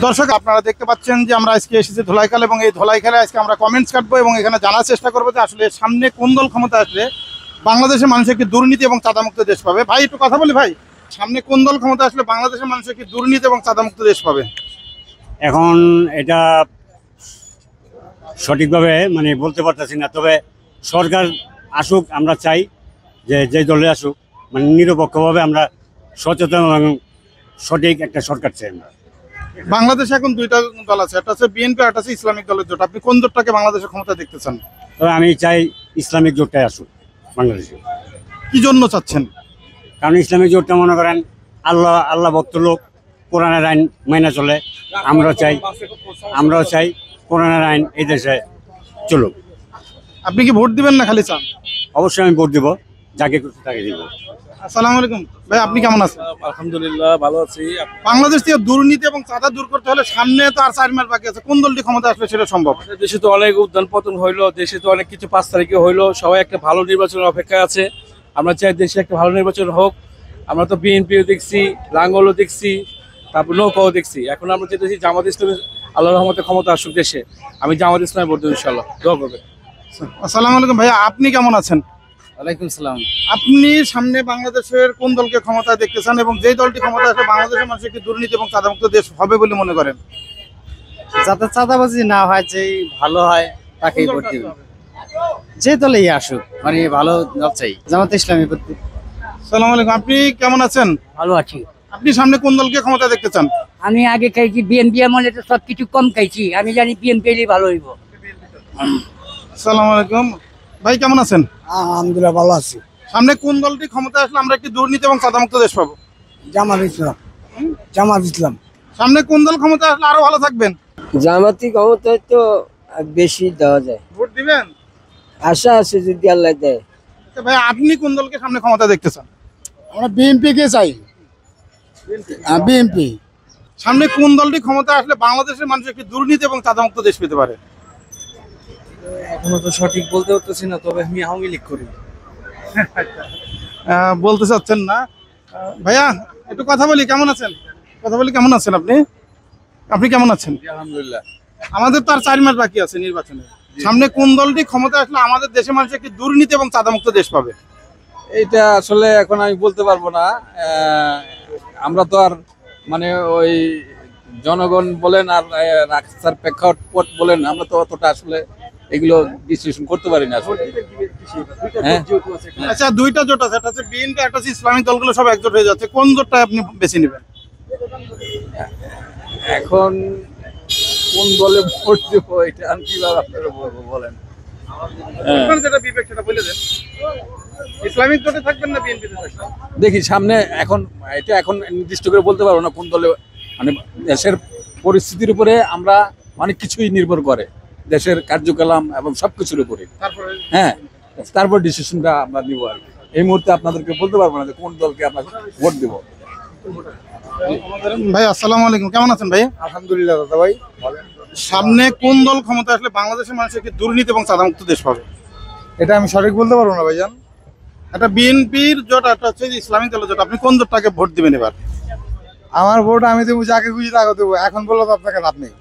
দর্শক আপনারা দেখতে পাচ্ছেন যে আমরা আজকে এসেছি ধোলাইখাল এবং এই ধোলাইখালে আজকে আমরা কমেন্টস কাটবো এবং এখানে জানার চেষ্টা করবো যে আসলে সামনে কোন দল ক্ষমতা আসলে বাংলাদেশের মানুষ একটি দুর্নীতি এবং চাঁদামুক্ত দেশ পাবে। ভাই একটু কথা বলি ভাই, সামনে কোন দল ক্ষমতা আসলে বাংলাদেশের মানুষ একটি দুর্নীতি এবং চাঁদামুক্ত দেশ পাবে? এখন এটা সঠিকভাবে বলতে পারতেছি না, তবে সরকার আসুক, আমরা চাই যে দলে আসুক নিরপেক্ষভাবে আমরা সচেতন এবং সঠিক একটা সরকার চাই। আমরা বাংলাদেশে এখন দুইটা দল আছে, একটা হচ্ছে বিএনপি, একটা হচ্ছে ইসলামিক দলের জোট। আপনি কোন জোটটাকে বাংলাদেশের ক্ষমতা দেখতে চান? তবে আমি চাই ইসলামিক জোটটাই আসুক বাংলাদেশে। কি জন্য চাচ্ছেন? কারণ ইসলামিক জোটটা মনে করেন আল্লাহ ভক্ত লোক, কোরআনের আইন মাইনা চলে। আমরাও চাই কোরআনের আইন এই দেশে চলুক। আপনি কি ভোট দিবেন না খালি চান? অবশ্যই আমি ভোট দিব, যাকে খুশি তাকে দিব। আসসালামু আলাইকুম ভাই, আপনি কেমন আছেন? আলহামদুলিল্লাহ ভালো আছি। বাংলাদেশ থেকে দুর্নীতি এবং চাঁদা দূর করতে হলে সামনে তো আর 4 মাস বাকি আছে, কোন দলটি ক্ষমতা আসলে সেটা সম্ভব? দেশে তো অনেক উত্থান পতন হইলো, দেশে তো অনেক কিছু 5 তারিখে হইলো, সবাই একটা ভালো নির্বাচনের অপেক্ষায় আছে। আমরা চাই দেশে একটা ভালো নির্বাচন হোক। আমরা তো বিএনপিও দেখছি, লাঙ্গলও দেখছি, তারপর নৌকাও দেখছি। এখন আমরা যেতেছি জামাত ইসলামী আল্লাহর রহমতে ক্ষমতা আসুক দেশে। আমি জামাত ইসলামে ভোট দেব ইনশাআল্লাহ, দোয়া করবেন। আসসালামু আলাইকুম ভাইয়া, আপনি কেমন আছেন? ওয়ালাইকুম সালাম। আপনি সামনে বাংলাদেশের কোন দলকে ক্ষমতায় দেখতে চান এবং যেই দলটি ক্ষমতা আসলে বাংলাদেশের মানুষ একটি দুর্নীতি এবং চাঁদামুক্ত দেশ হবে বলে মনে করেন? যাতে চাঁদাবাজি না হয়, যেই ভালো হয় তাকেই ভোট দিব। যে দলেই আসুক, ভালো দল চাই, জামাত ইসলামী ভোট দিব। আসসালামু আলাইকুম, আপনি কেমন আছেন? ভালো আছি। আপনি সামনে কোন দলকে ক্ষমতা দেখতে চান? আমি আগে খাইছি বিএনপি, আমলে তো সব কিছু কম খাইছি। আমি জানি বিএনপি এলেই ভালো হইব। আসসালামু আলাইকুম ভাই, কেমন আছেন? আলহামদুলিল্লাহ ভালো আছি। সামনে কোন দলটি ক্ষমতা আসলে আমরা একটি দুর্নীতি এবং চাঁদামুক্ত দেশ পাবো? জামাত ইসলাম। জামাত ইসলাম। সামনে কোন দল ক্ষমতা আসলে আরো ভালো থাকবেন? জামাতি ক্ষমতায় তো বেশি দেওয়া যায়, ভোট দিবেন? আশা আছে যদি আল্লাহ দেয়। আচ্ছা ভাই, আপনি কোন দলকে সামনে ক্ষমতা দেখতে চান? আমরা বিএনপি কে চাই। বিএনপি। সামনে কোন দলটি ক্ষমতা আসলে বাংলাদেশের মানুষ একটি দুর্নীতি এবং চাঁদামুক্ত দেশ পেতে পারে? এখনো তো সঠিক বলতে পারতেছি না, তবে আমি আওয়ামী লীগ করি। বলতে চাচ্ছেন না? ভাইয়া একটু কথা বলি, কেমন আছেন? কেমন আছেন আপনি? আপনি কেমন আছেন? আলহামদুলিল্লাহ। আমাদের তো আর 4 মাস বাকি আছে নির্বাচনে। সামনে কোন দলটি ক্ষমতা আসলে আমাদের দেশের মানুষ একটি দুর্নীতি এবং চাঁদামুক্ত দেশ পাবে? এইটা আসলে এখন আমি বলতে পারবো না। আমরা তো আর ওই জনগণ বলেন আর রাস্তার প্রেক্ষাপট বলেন, আমরা তো অতটা আসলে এগুলো বিশ্লেষণ করতে পারি না আসলে। হ্যাঁ, আচ্ছা, দুইটা জোট আছে, একটা হচ্ছে বিএনপি, একটা হচ্ছে ইসলামিক দলগুলো সব একজোট হয়ে যাচ্ছে। কোন জোটটা আপনি বেছে নেবেন? এখন কোন দলে ভোট দেবো এটা আমি কিভাবে আপনারা বলবো বলেন? আপনার যেটা বিবেক সেটা বলে দেন। ইসলামিক জোটে থাকবেন না বিএনপিতে থাকবেন? দেখি সামনে, এখন নির্দিষ্ট করে বলতে পারবো না কোন দলে। দেশের পরিস্থিতির উপরে আমরা অনেক কিছুই নির্ভর করে, দেশের কার্যকলাপ এবং সবকিছুর উপরে। হ্যাঁ, তারপর ডিসিশনটা আমরা নিব আর কি। এই মুহূর্তে আপনাদেরকে বলতে পারবো না যে কোন দলকে আমরা ভোট দেব। ভাই আসসালামু আলাইকুম, কেমন আছেন ভাই? আলহামদুলিল্লাহ দাদা ভাই। সামনে কোন দল ক্ষমতা আসলে বাংলাদেশের মানুষ একটি দুর্নীতি এবং চাঁদামুক্ত দেশ পাবে? এটা আমি সঠিক বলতে পারবো না ভাইজান। একটা বিএনপির জোট, একটা হচ্ছে ইসলামিক দলের জোট। আপনি কোন জোটটাকে ভোট দিবেন এবার? আমার ভোট আমি দেবো যাকে খুশি তাকে দেবো, এখন বললে তো আপনাকে লাভ নেই।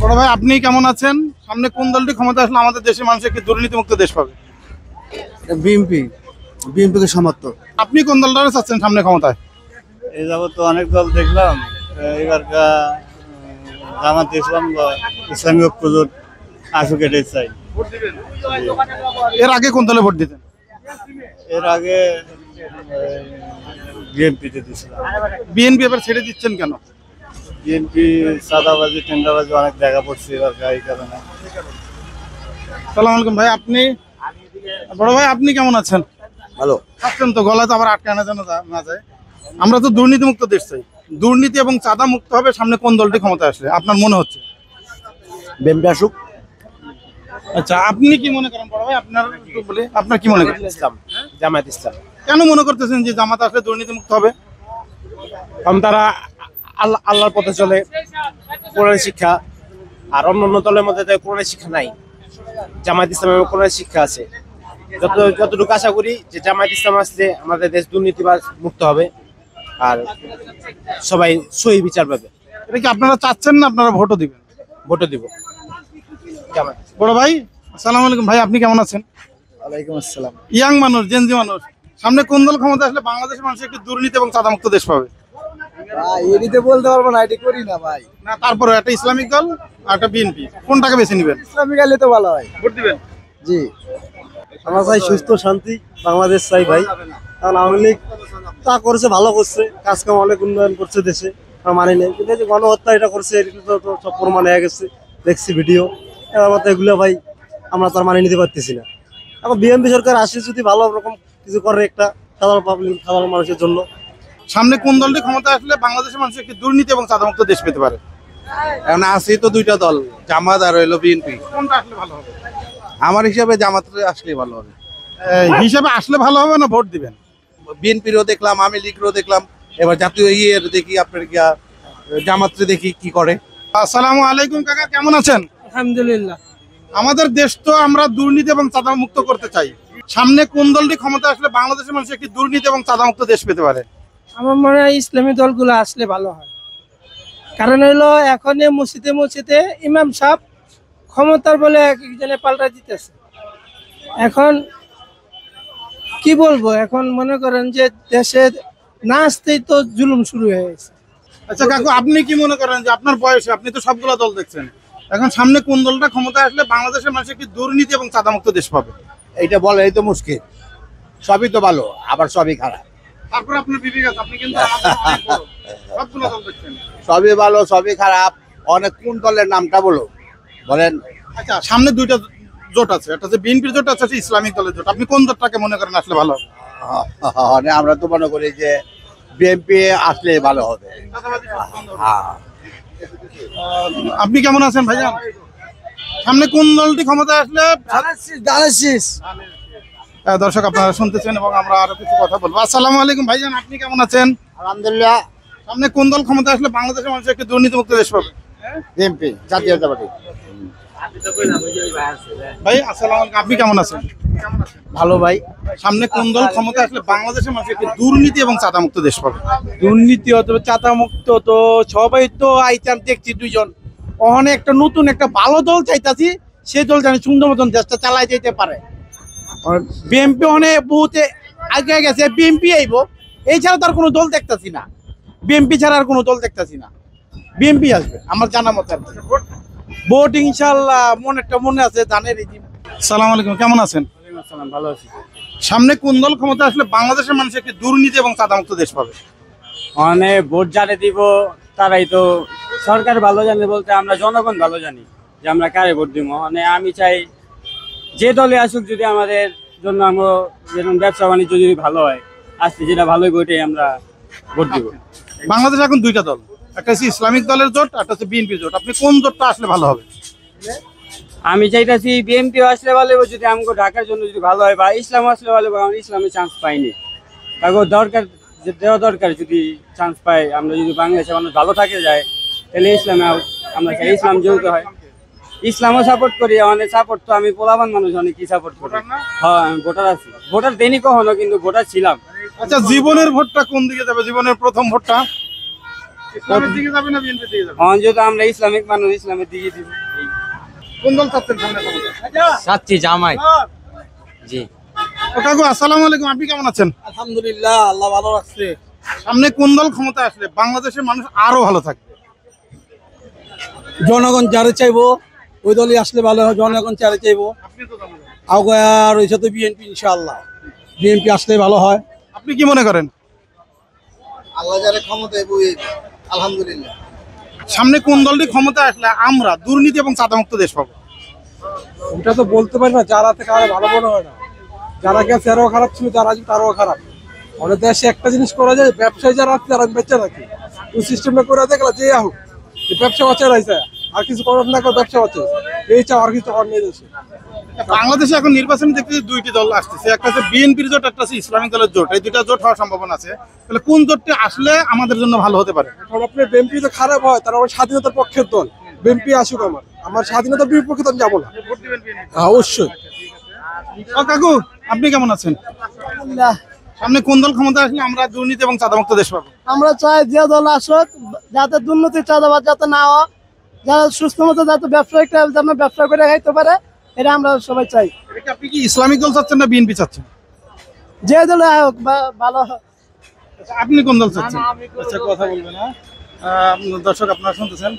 বড় ভাই, আপনি কেমন আছেন? সামনে কোন দলটি ক্ষমতা আসলে আমাদের দেশের মানুষ একটি দুর্নীতিমুক্ত দেশ পাবে? বিএনপিকে সমর্থক। আপনি কোন দলটারে চাচ্ছেন সামনে ক্ষমতায়? এই যাবত তো অনেক দল দেখলাম, এবার জামাত ইসলাম বা ইসলামী ঐক্য জোট আসুক, এটাই চাই। এর আগে কোন দলে ভোট দিতেন? এর আগে বিএনপিতে দিয়েছিলাম। বিএনপি এবার ছেড়ে দিচ্ছেন কেন? বিএনপি চাঁদাবাজি টেন্ডারবাজি অনেক দেখা পড়ছে এবার, এই কারণে। সালাম আলাইকুম ভাই, আপনি? বড় ভাই, আপনি কেমন আছেন? ভালো আছেন তো, গলায় তো আবার আটকানো যেন না যায়। আমরা তো দুর্নীতিমুক্ত দেশ চাই, দুর্নীতি এবং চাঁদা মুক্ত হবে। সামনে কোন দলটি ক্ষমতা আসলে আপনার মনে হচ্ছে? বিএনপি আসুক। আচ্ছা, আপনি কি মনে করেন বড় ভাই? আপনার একটু বলি, আপনার কি মনে করেন? ইসলাম, জামাত ইসলাম। কেন মনে করতেছেন যে জামাত আসলে দুর্নীতিমুক্ত হবে? কারণ তারা আল্লাহর পথে চলে, কোরআন শিক্ষা। আর অন্য দলের মধ্যে কোরআন শিক্ষা নাই, জামাত ইসলামের কোরআন শিক্ষা আছে। যতটুকু আশা করি যে জামাত ইসলাম আসলে আমাদের দেশ দুর্নীতিবাজ মুক্ত হবে আর সবাই সহি বিচার পাবে। এটা কি আপনারা চাচ্ছেন না আপনারা ভোটও দিবেন? ভোটে দিব। বড় ভাই আসসালামু আলাইকুম। ভাই আপনি কেমন আছেন? ওয়ালাইকুম আসসালাম। ইয়াং মানুষ, জেনজি মানুষ, সামনে কোন দল ক্ষমতা আসলে বাংলাদেশের মানুষ একটি দুর্নীতি এবং চাঁদামুক্ত দেশ পাবে? এটিতে বলতে পারবো না, এটি করি না ভাই। না তারপরে একটা ইসলামিক দল আর একটা বিএনপি, কোনটাকে বেছে নেবেন? ইসলামিক আলে তো ভালো হয়। ভোট দিবেন? জি। আমরা চাই সুস্থ শান্তি বাংলাদেশ চাই ভাই। কারণ আওয়ামী লীগ তা করছে, ভালো করছে, কাজ কাম অনেক উন্নয়ন করছে দেশে, আমরা মানি নাই। কিন্তু এই যে গণহত্যা এটা করছে, এটা তো সব প্রমাণ হয়ে গেছে, দেখছি ভিডিও। এবার মতো এগুলো ভাই আমরা তার মানিয়ে নিতে পারতেছি না। এখন বিএনপি সরকার আসে যদি ভালো রকম কিছু করে একটা সাধারণ পাবলিক, সাধারণ মানুষের জন্য। সামনে কোন দলটি ক্ষমতা আসলে বাংলাদেশের মানুষ একটি দুর্নীতি এবং চাঁদামুক্ত দেশ পেতে পারে? এখন আছে তো দুইটা দল, জামাত আর হইলো বিএনপি। কোনটা আসলে ভালো হবে? আমার হিসাবে জামাত আসলেই ভালো হবে। হিসাবে আসলে ভালো হবে না ভোট দিবেন? বিএনপিরও দেখলাম, আমি লীগেরও দেখলাম, এবার জাতীয় ইয়ের দেখি, আপনার গিয়া জামাতরে দেখি কি করে। আসসালামু আলাইকুম কাকা, কেমন আছেন? আলহামদুলিল্লাহ। আমাদের দেশ তো আমরা দুর্নীতি এবং চাঁদামুক্ত করতে চাই। সামনে কোন দলটি ক্ষমতা আসলে বাংলাদেশের মানুষ একটি দুর্নীতি এবং চাঁদামুক্ত দেশ পেতে পারে? আমার মনে হয় ইসলামী দলগুলো আসলে ভালো হয়। কারণ হলো এখন মসজিদে মসজিদে ইমাম সাহেব ক্ষমতার বলে এক একজনে পাল্টা দিতেছে। এখন কি বলবো, এখন মনে করেন যে দেশে না আসতেই তো জুলুম শুরু হয়ে গেছে। আচ্ছা কাকু, আপনি কি মনে করেন যে আপনার বয়সে আপনি তো সবগুলা দল দেখছেন, এখন সামনে কোন দলটা ক্ষমতা আসলে বাংলাদেশের মানুষ একটি দুর্নীতি এবং চাঁদামুক্ত দেশ পাবে? এইটা বলে এই তো মুশকিল। সবই তো ভালো, আবার সবই খারাপ। তারপর আপনার বিবেক আছে, আপনি কিন্তু আমাদের অনেক বড়, সবগুলা দল দেখছেন। সবই ভালো, সবই খারাপ। অনেক কোন দলের নামটা বলো বলেন। আচ্ছা সামনে দুইটা জোট আছে, একটা হচ্ছে বিএনপির জোট, একটা হচ্ছে ইসলামিক দলের জোট। আপনি কোন জোটটাকে মনে করেন আসলে ভালো হবে? আমরা তো মনে করি যে বিএনপি আসলে ভালো হবে। আপনি কেমন আছেন ভাইজান? সামনে কোন দলটি ক্ষমতা আসলে? দর্শক আপনারা শুনতেছেন এবং আমরা আরো কিছু কথা বলবো। আসসালামু আলাইকুম ভাইজান, আপনি কেমন আছেন? আলহামদুলিল্লাহ। সামনে কোন দল ক্ষমতা আসলে বাংলাদেশের মানুষ একটি দুর্নীতিমুক্ত দেশ পাবে? বিএনপি, জাতীয়তাবাদী। ভাই আসসালামু আলাইকুম, আপনি কেমন আছেন? ভালো ভাই। সামনে কোন দল ক্ষমতা আসলে বাংলাদেশের মানুষ একটি দুর্নীতি এবং চাঁদামুক্ত দেশ পাবে? দুর্নীতি অথবা চাঁদা মুক্ত তো সবাই তো আইচান দেখছি দুইজন। ওখানে একটা নতুন একটা ভালো দল চাইতাছি, সেই দল জানি সুন্দর মতন দেশটা চালাই যেতে পারে। বিএনপি অনেক বহুতে আগে গেছে, বিএনপি আইব, এই ছাড়া তার কোনো দল দেখতাছি না। বিএনপি ছাড়া আর কোনো দল দেখতাছি না, বিএনপি আসবে আমার জানা মতে। ভোট ইনশাল্লাহ মনে আছে ধানের। আসসালামু আলাইকুম, কেমন আছেন? ভালো আছি। সামনে কোন দল ক্ষমতা আসলে বাংলাদেশের মানুষ একটি দুর্নীতি এবং চাঁদামুক্ত দেশ পাবে? মানে ভোট যারে দিব তারাই তো সরকার ভালো জানে, বলতে আমরা জনগণ ভালো জানি যে আমরা কারে ভোট দিব। মানে আমি চাই যে দলে আসুক, যদি আমাদের জন্য আমরা যেরকম ব্যবসা বাণিজ্য যদি ভালো হয়, আসছে যেটা ভালোই ভোটে আমরা ভোট দিব। বাংলাদেশে এখন দুইটা দল, একটা হচ্ছে ইসলামিক দলের জোট, একটা হচ্ছে বিএনপি জোট। আপনি কোন জোটটা আসলে ভালো হবে? আমি চাইতেছি বিএনপি আসলে ভালো হবে, যদি আমাকে ঢাকার জন্য যদি ভালো হয়, বা ইসলাম আসলে ভালো হবে। কারণ ইসলামে চান্স পাইনি, তারপর দরকার যে দেওয়া দরকার, যদি চান্স পাই আমরা, যদি বাংলাদেশের মানুষ ভালো থাকে যায়, তাহলে ইসলামে আমরা চাই ইসলাম যেহেতু হয়। ইসলামও সাপোর্ট করি, অনেক সাপোর্ট তো আমি পোলাবান মানুষ, অনেক কি সাপোর্ট করি। হ্যাঁ আমি ভোটার আছি, ভোটার দেনি কখনো, কিন্তু ভোটার ছিলাম। আচ্ছা জীবনের ভোটটা কোন দিকে যাবে? জীবনের প্রথম ভোটটা ইসলামের দিকে যাবে না বিএনপির দিকে যাবে? হ্যাঁ যেহেতু আমরা ইসলামিক মানুষ, ইসলামের দিকে দিব। কোন দল চাচ্ছেন সামনে ক্ষমতা? চাচ্ছি জামাই। জি। ও কাকু আসসালামু আলাইকুম, আপনি কেমন আছেন? আলহামদুলিল্লাহ, আল্লাহ ভালো রাখছে। সামনে কোন দল ক্ষমতা আসলে বাংলাদেশের মানুষ আরো ভালো থাকবে? জনগণ যারে চাইবো ওই দলই আসলে ভালো হয়। জনগণ যারে চাইবো আর ওই সাথে বিএনপি, ইনশাআল্লাহ বিএনপি আসলে ভালো হয়। আপনি কি মনে করেন? আল্লাহ যারে ক্ষমতায় বই, আলহামদুলিল্লাহ। সামনে কোন দলটি ক্ষমতা আসলে আমরা দুর্নীতি এবং চাঁদামুক্ত দেশ পাবো? ওটা তো বলতে পারি না, যারা থেকে আরো ভালো মনে হয় না। যারা গেছে আরো খারাপ ছিল, যারা আসবে তারও খারাপ। আমাদের দেশে একটা জিনিস করা যায়, ব্যবসায়ী যারা আছে তারা বেঁচে রাখে, ওই সিস্টেমটা করে দেখলা যে হোক ব্যবসা বাঁচা রয়েছে, আর কিছু করার না করে ব্যবসা বাঁচে, এই চাও আর কিছু করার নেই দেশে। বাংলাদেশে এখন নির্বাচনে দেখতে দুইটি দল আসতেছে, একটা হচ্ছে বিএনপির জোট, একটা হচ্ছে ইসলামিক দলের জোট। এই দুইটা জোট হওয়ার সম্ভাবনা আছে, তাহলে কোন জোটটি আসলে আমাদের জন্য ভালো হতে পারে? এখন আপনার বিএনপি তো খারাপ হয়, তারা আমার স্বাধীনতার পক্ষের দল। বিএনপি আসুক, আমার স্বাধীনতার বিপক্ষে তো আমি যাবো না। অবশ্যই। ও কাকু আপনি কেমন আছেন? সামনে কোন দল ক্ষমতা আসলে আমরা দুর্নীতি এবং চাঁদামুক্ত দেশ পাবো? আমরা চাই যে দল আসুক, যাতে দুর্নীতি চাঁদাবাদ যাতে না হয়, যারা সুস্থ মতো যাতে ব্যবসায়িকরা যেন ব্যবসা করে খাইতে পারে, এটা আমরা সবাই চাই। এটা কি আপনি কি ইসলামিক দল চাচ্ছেন না বিএনপি চাচ্ছেন? যে দলে হোক ভালো হোক। আচ্ছা, আপনি কোন দল চাচ্ছেন? আচ্ছা, কথা বলবেন না। দর্শক আপনারা শুনতেছেন।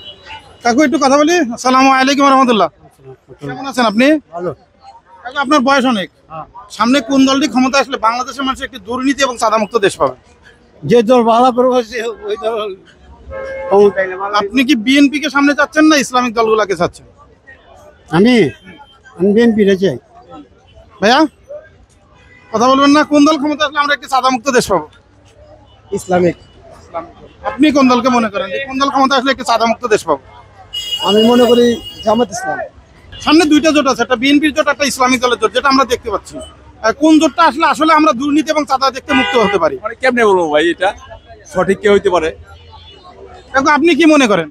কাকু একটু কথা বলি। আসসালামু আলাইকুম রহমতুল্লাহ। কেমন আছেন আপনি? ভালো। কাকু আপনার বয়স অনেক, সামনে কোন দলটি ক্ষমতা আসলে বাংলাদেশের মানুষ একটি দুর্নীতি এবং চাঁদামুক্ত দেশ পাবে? যে দল ভালো করবো ওই দল। আপনি কি বিএনপি কে সামনে চাচ্ছেন না ইসলামিক দলগুলোকে চাচ্ছেন? আমি বিএনপি চাই। ভাইয়া কথা বলবেন না, কোন দল ক্ষমতা আসলে আমরা একটি চাঁদামুক্ত দেশ পাবো? ইসলামিক। আপনি কোন দলকে মনে করেন যে কোন দল ক্ষমতা আসলে একটি চাঁদামুক্ত দেশ পাবো? আমি মনে করি জামাত ইসলাম। সামনে দুইটা জোট আছে, একটা বিএনপির জোট, একটা ইসলামিক দলের জোট, যেটা আমরা দেখতে পাচ্ছি। কোন জোটটা আসলে আসলে আমরা দুর্নীতি এবং চাঁদা দেখতে মুক্ত হতে পারি? মানে কেমনে বলবো ভাই, এটা সঠিক কে হইতে পারে? কাকু আপনি কি মনে করেন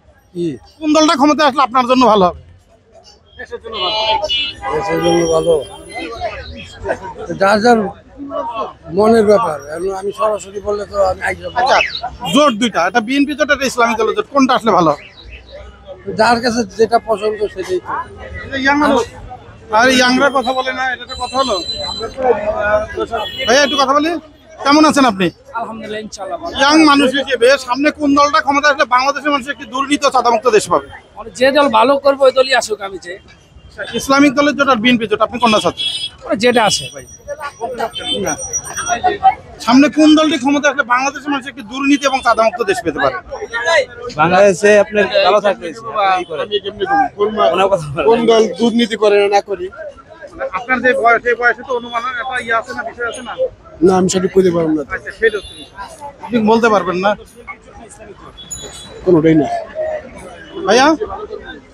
কোন দলটা ক্ষমতা আসলে আপনার জন্য ভালো হবে? দেশের জন্য ভালো, যার যার মনের ব্যাপার। আমি সরাসরি বললে তো আমি আচ্ছা, জোট দুইটা, একটা বিএনপি জোট, একটা ইসলামিক দলের জোট, কোনটা আসলে ভালো হবে? যার কাছে যেটা পছন্দ সেটাই। আর ইয়াংরা কথা বলে না, এটা তো কথা হলো। ভাইয়া একটু কথা বলি, কেমন আছেন আপনি? আলহামদুলিল্লাহ, ইনশাআল্লাহ ভালো। ইয়াং মানুষ হিসেবে সামনে কোন দলটা ক্ষমতা আসলে বাংলাদেশের মানুষ একটি দুর্নীতি ও চাঁদামুক্ত দেশ পাবে? যে দল ভালো করবে ওই দলই আসুক, আমি চাই। ইসলামিক দলের জোট আর বিএনপি জোট, আপনি কোনটা চাচ্ছেন? যেটা আছে ভাই। সামনে কোন দলটি ক্ষমতা আসলে বাংলাদেশের মানুষ একটি দুর্নীতি এবং চাঁদামুক্ত দেশ পেতে পারে? বাংলাদেশে আপনার ভালো থাকবে। কোন দল দুর্নীতি করে না করি আপনার যে বয়স, এই বয়সে তো অনুমানের একটা ইয়ে আছে না, বিষয় আছে না? না, আমি সঠিক করতে পারবো না। আচ্ছা, সেটা আপনি বলতে পারবেন না? কোনোটাই না। ভাইয়া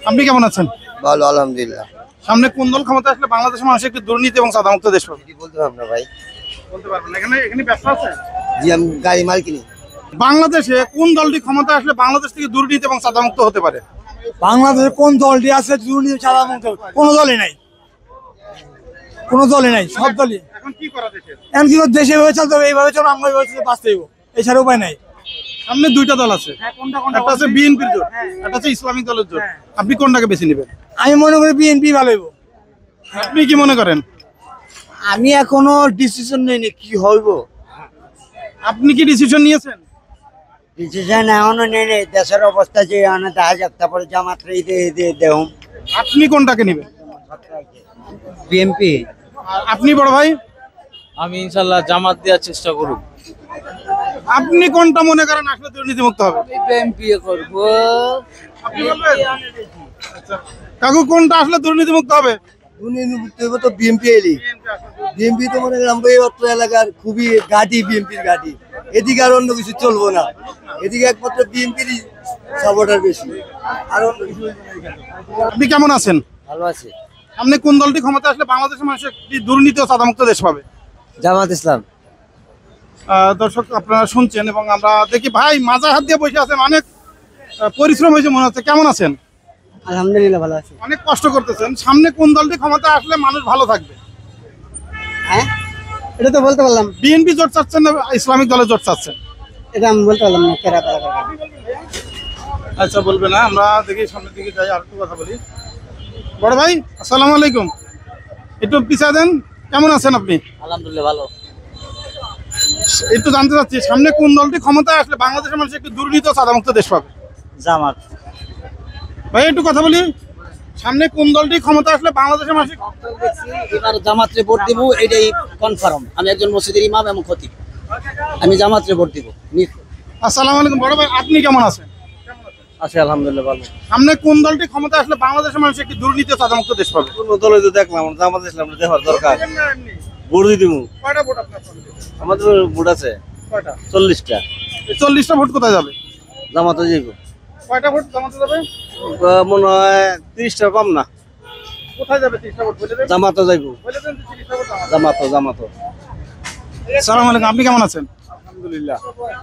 আপনি কেমন আছেন? ভালো আলহামদুলিল্লাহ। সামনে কোন দল ক্ষমতা আসলে বাংলাদেশের মানুষ একটি দুর্নীতি এবং চাঁদামুক্ত দেশ পাবে? বলতে পারবো না ভাই। বলতে পারবেন না? এখানে ব্যবসা আছে। জি, আমি গাড়ি মাল কিনি। বাংলাদেশে কোন দলটি ক্ষমতা আসলে বাংলাদেশ থেকে দুর্নীতি এবং চাঁদামুক্ত হতে পারে? বাংলাদেশে কোন দলটি আছে দুর্নীতি ছাড়া মুক্ত? কোনো দলই নাই, কোনো দলই নাই, সব দলই। এখন কি করা দেশে? এখন কি দেশে এভাবে চলতে হবে, এইভাবে চলো, আমরা এইভাবে বাঁচতে হইব, এছাড়া উপায় নাই। সামনে দুইটা দল আছে, একটা আছে বিএনপির জোট, একটা আছে ইসলামিক দলের জোট, আপনি কোনটাকে বেছে নেবেন? আমি মনে করি বিএনপি ভালো হইব। আপনি কি মনে করেন? আমি এখনো ডিসিশন নেইনি কি হইব। আপনি কি ডিসিশন নিয়েছেন? ডিসিশন এখনো নেই, দেশের অবস্থা যে দেখা যাক, তারপরে জামাত দেহ। আপনি কোনটাকে নেবেন? বিএনপি। আপনি বড় ভাই? আমি ইনশাল্লাহ জামাত দেওয়ার চেষ্টা করব। আপনি কোনটা মনে করেন আসলে দুর্নীতি মুক্ত হবে? বিএনপি করব। আপনি বলবেন? আচ্ছা, কাকু কোনটা আসলে দুর্নীতি মুক্ত হবে? তো বিএমপি এলি, বিএমপি তো মনে করেন এই অত্র এলাকার খুবই ঘাঁটি, বিএমপির ঘাঁটি। এদিকে আর অন্য কিছু চলবো না, এদিকে একমাত্র বিএমপির সাপোর্টার বেশি, আর অন্য কিছু। আপনি কেমন আছেন? ভালো আছে। আপনি কোন দলটি ক্ষমতা আসলে বাংলাদেশের মানুষ একটি দুর্নীতি ও চাঁদামুক্ত দেশ পাবে? জামাত ইসলাম। দর্শক আপনারা শুনছেন এবং আমরা দেখি ভাই মাজায় হাত দিয়ে বসে আছেন, অনেক পরিশ্রম হয়েছে মনে হচ্ছে। কেমন আছেন? আলহামদুলিল্লাহ ভালো আছে। অনেক কষ্ট করতেছেন, সামনে কোন দলটি ক্ষমতা আসলে মানুষ ভালো থাকবে? হ্যাঁ, এটা তো বলতে পারলাম। বিএনপি জোট চাচ্ছেন না ইসলামিক দলের জোট চাচ্ছেন? এটা আমি বলতে পারলাম না। আচ্ছা, বলবে না। আমরা দেখি সামনের দিকে যাই, আর একটু কথা বলি। বড় ভাই আসসালামু আলাইকুম, একটু পিছিয়ে দেন। কেমন আছেন আপনি? আলহামদুলিল্লাহ ভালো। একটু জানতে চাচ্ছি, সামনে কোন দলটি ক্ষমতায় আসলে বাংলাদেশের মানুষ একটি দুর্নীতি ও চাঁদামুক্ত দেশ পাবে? জামাত। ভাই একটু কথা বলি, সামনে কোন দলটি ক্ষমতা আসলে বাংলাদেশের মানুষ? এবার জামাতরে ভোট দিব, এটাই কনফার্ম। আমি একজন মসজিদের ইমাম এবং খতিব, আমি জামাতরে ভোট দিব। আসসালামু আলাইকুম। বড় ভাই আপনি কেমন আছেন? আছে আলহামদুলিল্লাহ ভালো। সামনে কোন দলটি ক্ষমতা আসলে বাংলাদেশের মানুষ একটি দুর্নীতি ও চাঁদামুক্ত দেশ পাবে? কোন দলে তো দেখলাম, জামাত ইসলাম দেওয়ার দরকার। ভোট দিয়ে দিব। কয়টা ভোট আপনার? আমাদের ভোট আছে কয়টা? 40টা। 40টা ভোট কোথায় যাবে? জামাতে যাইব। কয়টা ভোট জামাতে যাবে? মনে হয় 30টা কম না। কোথায় যাবে 30টা ভোট? বলে দেন। জামাতে যাইব। বলে দেন 30টা ভোট জামাতে। জামাতে। আসসালামু আলাইকুম, আপনি কেমন আছেন? আলহামদুলিল্লাহ।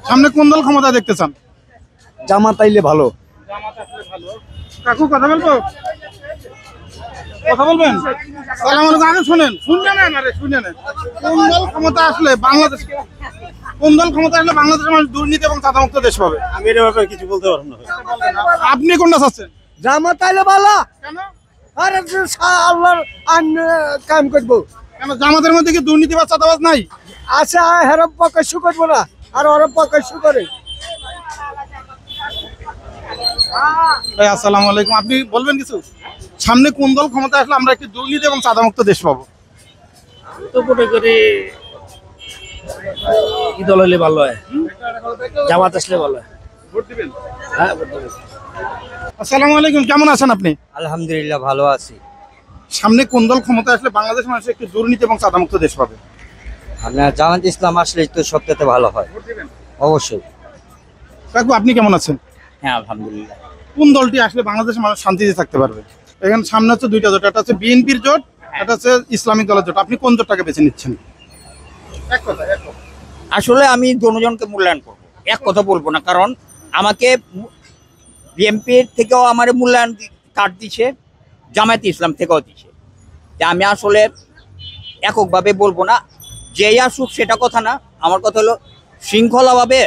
সামনে কোন দল ক্ষমতা দেখতে চান? জামাত আইলে ভালো। জামাত আসলে ভালো। কাকু কথা বলবো? কথা বলবেন? সালাম আলাইকুম। আগে শুনেন, শুনে নেন, আরে শুনে নেন। কোন দল ক্ষমতা আসলে বাংলাদেশ বাংলাদেশের মানুষ দুর্নীতি এবং চাঁদামুক্ত দেশ পাবে? আমি এর ব্যাপারে কিছু বলতে পারবো না। আপনি কোনটা চাচ্ছেন? জামাত আইলে ভালো। কেন? আরে আল্লাহর কাম করবো। কেন জামাতের মধ্যে কি দুর্নীতি বা চাঁদাবাজ নাই? আচ্ছা হেরম প্রকাশ করবো না, আর ওরা প্রকাশ করে। ভাই আসসালামু আলাইকুম। আপনি বলবেন কিছু? সামনে কোন দল ক্ষমতা আসলে আমরা একটি দুর্নীতি এবং চাঁদামুক্ত দেশ পাবো? তো মনে করি কি দল হলে ভালো হয়? জামাত আসলে ভালো হয়। ভোট দিবেন? হ্যাঁ, ভোট দেব। আসসালামু আলাইকুম। কেমন আছেন আপনি? আলহামদুলিল্লাহ ভালো আছি। সামনে কোন দল ক্ষমতা আসলে বাংলাদেশ মানুষ একটি দুর্নীতি এবং চাঁদামুক্ত দেশ পাবে? আপনার জামাত ইসলাম আসলে তো সবচেয়ে ভালো হয়। অবশ্যই। কাকু আপনি কেমন আছেন? হ্যাঁ আলহামদুলিল্লাহ। কোন দলটি আসলে বাংলাদেশের মানুষ শান্তিতে থাকতে পারবে? এখানে সামনে হচ্ছে দুইটা জোট, একটা হচ্ছে বিএনপির জোট, একটা হচ্ছে ইসলামিক দলের জোট। আপনি কোন জোটটাকে বেছে নিচ্ছেন? আসলে আমি জনজনকে মূল্যায়ন করব, এক কথা বলবো না, কারণ আমাকে বিএনপির থেকেও আমার মূল্যায়ন কার্ড দিচ্ছে, জামায়াত ইসলাম থেকেও দিচ্ছে। আমি আসলে এককভাবে বলবো না, যেই আসুক সেটা কথা না। আমার কথা হলো শৃঙ্খলাভাবে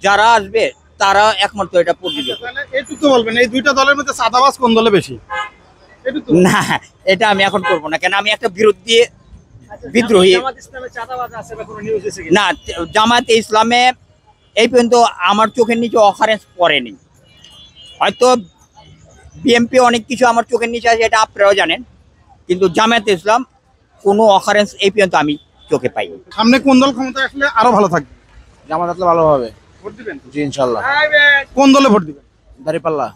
যারা আসবে তারা একমাত্র এটা প্রতিযোগ। এইটুকু বলবেন এই দুইটা দলের মধ্যে চাঁদাবাজ কোন দলে বেশি? না, এটা আমি এখন করবো না, কেন আমি একটা বিদ্রোহী না। জামায়াতে ইসলামে এই পর্যন্ত আমার চোখের নিচে অকারেন্স পড়েনি। হয়তো বিএনপি অনেক কিছু আমার চোখের নিচে আছে, এটা আপনারাও জানেন, কিন্তু জামায়াতে ইসলাম কোনো অকারেন্স এই পর্যন্ত আমি চোখে পাইনি। সামনে কোন দল ক্ষমতা আসলে আরো ভালো থাকবে? জামাত আসলে ভালো হবে। ভোট দিবেন? জি ইনশাল্লাহ। কোন দলে ভোট দিবেন? দাঁড়িপাল্লা।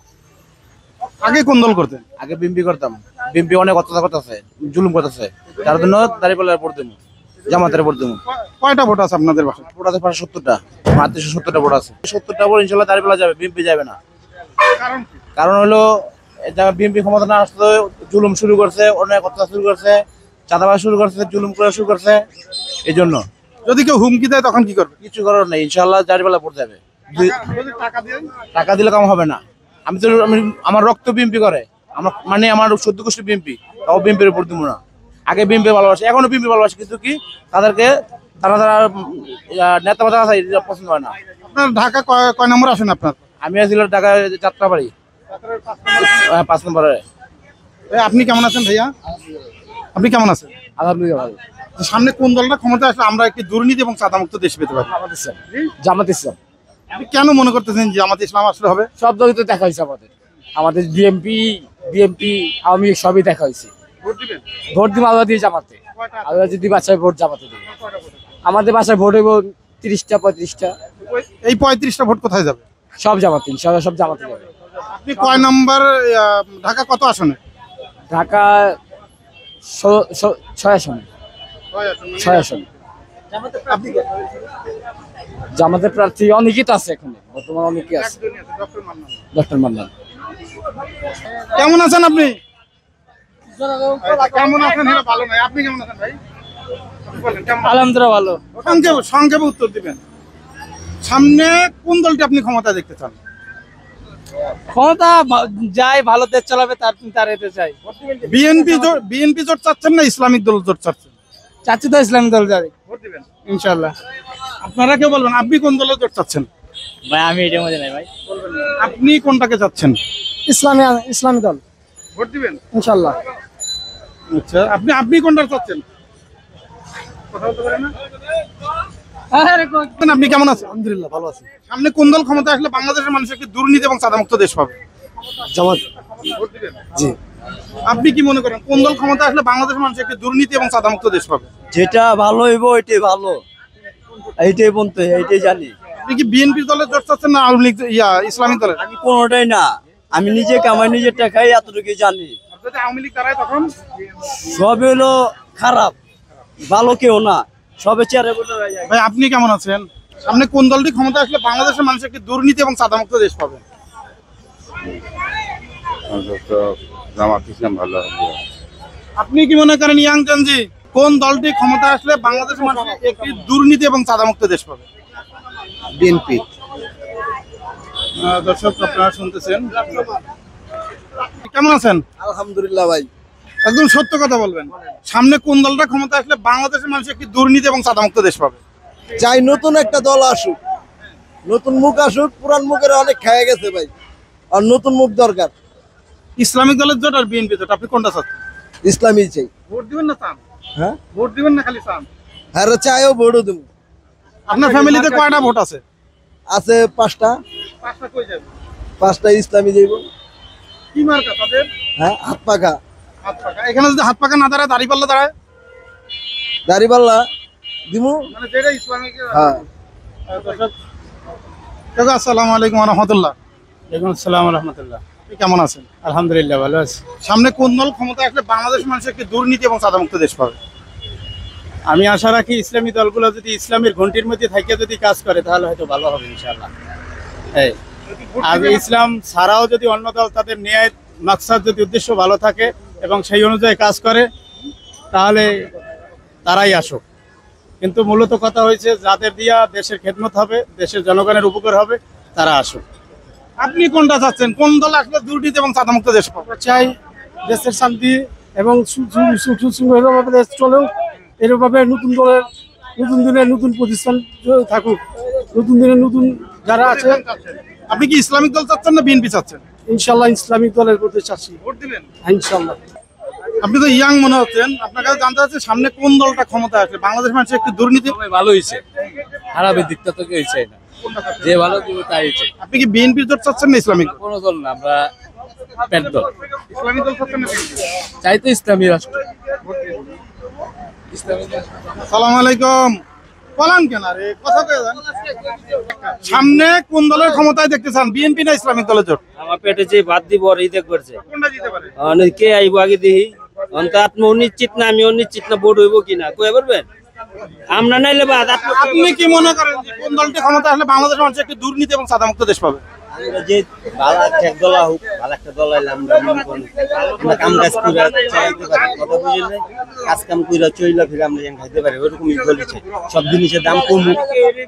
আগে কোন দল করতেন? আগে বিএমপি করতাম। বিএমপি অনেক অত্যাচার করতেছে, জুলুম করতেছে, তার জন্য দাঁড়িপাল্লার ভোট দেবো, জামাতের ভোট দেবো। কয়টা ভোট আছে আপনাদের বাসায়? ভোট আছে প্রায় 70টা, 370টা ভোট আছে। 70টা ভোট ইনশাল্লাহ দাঁড়িপাল্লা যাবে, বিএমপি যাবে না। কারণ হলো বিএমপি ক্ষমতা না আসলে জুলুম শুরু করছে, অনেক অত্যাচার শুরু করছে, চাঁদাবাজ শুরু করছে, জুলুম করে শুরু করছে। এই জন্য যদি কেউ হুমকি দেয় তখন কি করবে? কিছু করার নেই, ইনশাল্লাহ দাঁড়িপাল্লা ভোট যাবে। টাকা দিলে কাম হবে না। আমি আমার রক্ত বিএমপি করে, আমার মানে আমার 14 গোষ্ঠী বিএমপি, তাও বিএমপির উপর দিব না। আগে বিএমপি ভালোবাসে, এখনো বিএমপি ভালোবাসে, কিন্তু কি তাদেরকে তারা নেতা বাতা আছে এটা পছন্দ হয় না। আপনার ঢাকা কয় নম্বর আসেন আপনার? আমি আসলে ঢাকায় যাত্রাবাড়ি 5 নম্বরে। আপনি কেমন আছেন ভাইয়া? আপনি কেমন আছেন? আলহামদুলিল্লাহ ভালো। সামনে কোন দলটা ক্ষমতা আসলে আমরা একটি দুর্নীতি এবং চাঁদামুক্ত দেশ পেতে পারি? জামাত ইসলাম। আপনি কেন মনে করতেছেন যে জামাত ইসলাম আসলে হবে? সব দলই তো দেখা হয়েছে আমাদের বিএমপি আওয়ামী লীগ সবই দেখা হয়েছে। ভোট দিব আল্লাহ দিয়ে জামাতে, আল্লাহ যদি বাসায় ভোট জামাতে দেবে। আমাদের বাসায় ভোট হইব 30টা 35টা। এই 35টা ভোট কোথায় যাবে? সব জামাতে, ইনশাআল্লাহ সব জামাতে যাবে। আপনি কয় নাম্বার? ঢাকা কত আসনে? ঢাকা 6 আসনে। 6 আসনে। জামাতের প্রার্থী অনেকেই তো আছে, এখানে বর্তমানে অনেকেই আছে। ডক্টর মান্নান। কেমন আছেন আপনি? কেমন আছেন? ভালো নাই। আপনি কেমন আছেন ভাই? আলহামদুলিল্লাহ ভালো। সংক্ষেপে উত্তর দিবেন। সামনে কোন দলটি আপনি ক্ষমতা দেখতে চান? ক্ষমতা যাই ভালো দেশ চালাবে তার এতে চাই। বিএনপি জোট চাচ্ছেন না ইসলামিক দল জোট চাচ্ছেন? চাচ্ছি তো ইসলামিক দল যাবে। ইনশাল্লাহ। আপনারা কেউ বলবেন আপনি কোন দলের জোট চাচ্ছেন? ভাই আমি এটার মধ্যে নাই ভাই। আপনি কোনটাকে চাচ্ছেন? ইসলামী দল। ভোট দিবেন ইনশাল্লাহ। আচ্ছা, আপনি কোনটা চাচ্ছেন? কথা বলতে পারেন না? আপনি কেমন আছেন? আলহামদুলিল্লাহ ভালো আছি। সামনে কোন দল ক্ষমতা আসলে বাংলাদেশের মানুষ একটি দুর্নীতি এবং চাঁদামুক্ত দেশ পাবে? জামাত। জি। আপনি কি মনে করেন কোন দল ক্ষমতা আসলে বাংলাদেশের মানুষ একটি দুর্নীতি এবং চাঁদামুক্ত দেশ পাবে? যেটা ভালো হইব ওইটাই ভালো, এইটাই বলতে এইটাই জানি। আপনি কি বিএনপি দলের জোট চাচ্ছেন না আওয়ামী লীগ ইসলামিক দলের? আমি কোনোটাই না, আমি নিজে কামাই নিজের টাকাই এতটুকুই জানি। যদি আওয়ামী লীগ দাঁড়ায় তখন সব হলো খারাপ, ভালো কেউ না, সবে চেয়ারে বসে রয়ে যায়। ভাই আপনি কেমন আছেন? সামনে কোন দলটি ক্ষমতা আসলে বাংলাদেশের মানুষ একটি দুর্নীতি এবং চাঁদামুক্ত দেশ পাবে? জামাত ইসলাম ভালো হবে। আপনি কি মনে করেন ইয়াং জনজি কোন দলটি ক্ষমতা আসলে বাংলাদেশের মানুষ একটি দুর্নীতি এবং চাঁদামুক্ত দেশ পাবে? বিএনপি। দর্শক আপনারা শুনতেছেন। কেমন আছেন? আলহামদুলিল্লাহ ভাই। একদম সত্য কথা বলবেন, সামনে কোন দলটা ক্ষমতা আসলে বাংলাদেশের মানুষ একটি দুর্নীতি এবং চাঁদামুক্ত দেশ পাবে? চাই নতুন একটা দল আসুক, নতুন মুখ আসুক, পুরান মুখের অনেক খেয়ে গেছে ভাই, আর নতুন মুখ দরকার। ইসলামিক দলের জোট আর বিএনপি জোট, আপনি কোনটা চাচ্ছেন? ইসলামী চাই। ভোট দিবেন না চান? হ্যাঁ, ভোট দিবেন না খালি চান? হ্যাঁ চাইও, ভোটও দেবো। আপনার ফ্যামিলিতে কয়টা ভোট আছে? আছে 5টা। 5টা কই যাবে? 5টা ইসলামী যাইব। কি মার্কা তাদের? হ্যাঁ, হাত পাকা। হাত পাকা। এখানে যদি হাত পাকা না দাঁড়ায়, দাঁড়িপাল্লা দাঁড়ায়? দাড়িপাল্লা দিমু। মানে যেটা ইসলামিক। হ্যাঁ। কাকা আসসালামু আলাইকুম ওয়া রাহমাতুল্লাহ। ওয়ালাইকুম আসসালাম ওয়া রাহমাতুল্লাহ। আপনি কেমন আছেন? আলহামদুলিল্লাহ ভালো আছি। সামনে কোন দল ক্ষমতা আসলে বাংলাদেশের মানুষ একটি দুর্নীতি এবং চাঁদামুক্ত দেশ পাবে? আমি আশা রাখি ইসলামী দলগুলো যদি ইসলামের ঘন্টির মধ্যে থেকে যদি কাজ করে তাহলে হয়তো ভালো হবে ইনশাআল্লাহ। আর ইসলাম ছাড়াও যদি অন্য দল তাদের ন্যায় মাকসাদ যদি উদ্দেশ্য ভালো থাকে এবং সেই অনুযায়ী কাজ করে তাহলে তারাই আসুক। কিন্তু মূলত কথা হয়েছে যাদের দিয়া দেশের খেদমত হবে, দেশের জনগণের উপকার হবে, তারা আসুক। আপনি কোনটা চাচ্ছেন? কোন দল আসলে দুর্নীতি এবং চাঁদামুক্ত দেশ পাবে? চাই দেশের শান্তি এবং সুশৃঙ্খলভাবে দেশ চলেও, এরভাবে নতুন দলের নতুন দিনের নতুন প্রতিষ্ঠান থাকুক, নতুন দিনের নতুন যারা আছে। আপনি কি ইসলামিক দল চাচ্ছেন না বিএনপি চাচ্ছেন? ইনশাল্লাহ ইসলামিক দলের প্রতি চাচ্ছি। ভোট দিবেন? ইনশাল্লাহ। আপনি তো ইয়াং মনে হচ্ছেন, আপনার কাছে জানতে চাচ্ছি সামনে কোন দলটা ক্ষমতা আসলে বাংলাদেশ মানুষের একটি দুর্নীতি? ভালো হয়েছে, খারাপের দিকটা তো কেউ চাই না, যে ভালো দিবে তাই চাই। আপনি কি বিএনপি জোট চাচ্ছেন না ইসলামিক? কোনো দল না, আমরা পেট দল। ইসলামিক দল চাচ্ছেন না? চাই তো ইসলামী রাষ্ট্র। আসসালামু আলাইকুম। বলেন কেন রে, কথা কয়ে যান। সামনে কোন দলের ক্ষমতায় দেখতে চান, বিএনপি না ইসলামিক দলের জোট? আমার পেটে যে ভাত দিব আর ঈদে করছে কোনটা জিতে পারে? কে আইব আগে দেখি। অন্ত আত্ম অনিশ্চিত না, আমি অনিশ্চিত না ভোট হইব কিনা কয়ে পারবেন? আমরা নাইলে বাদ। আপনি কি মনে করেন যে কোন দলটি ক্ষমতা আসলে বাংলাদেশ মানুষ একটি দুর্নীতি এবং চাঁদামুক্ত দেশ পাবে? যে ভালো একটা দল হোক, ভালো একটা দল আইলে আমরা মনে করি আমরা কাম কাজ করে চাইতে পারি, কথা বুঝলে কাজ কাম করে চইলা ফিরে আমরা যেন খাইতে পারি, ওরকমই বলেছে। সব জিনিসের দাম কমুক,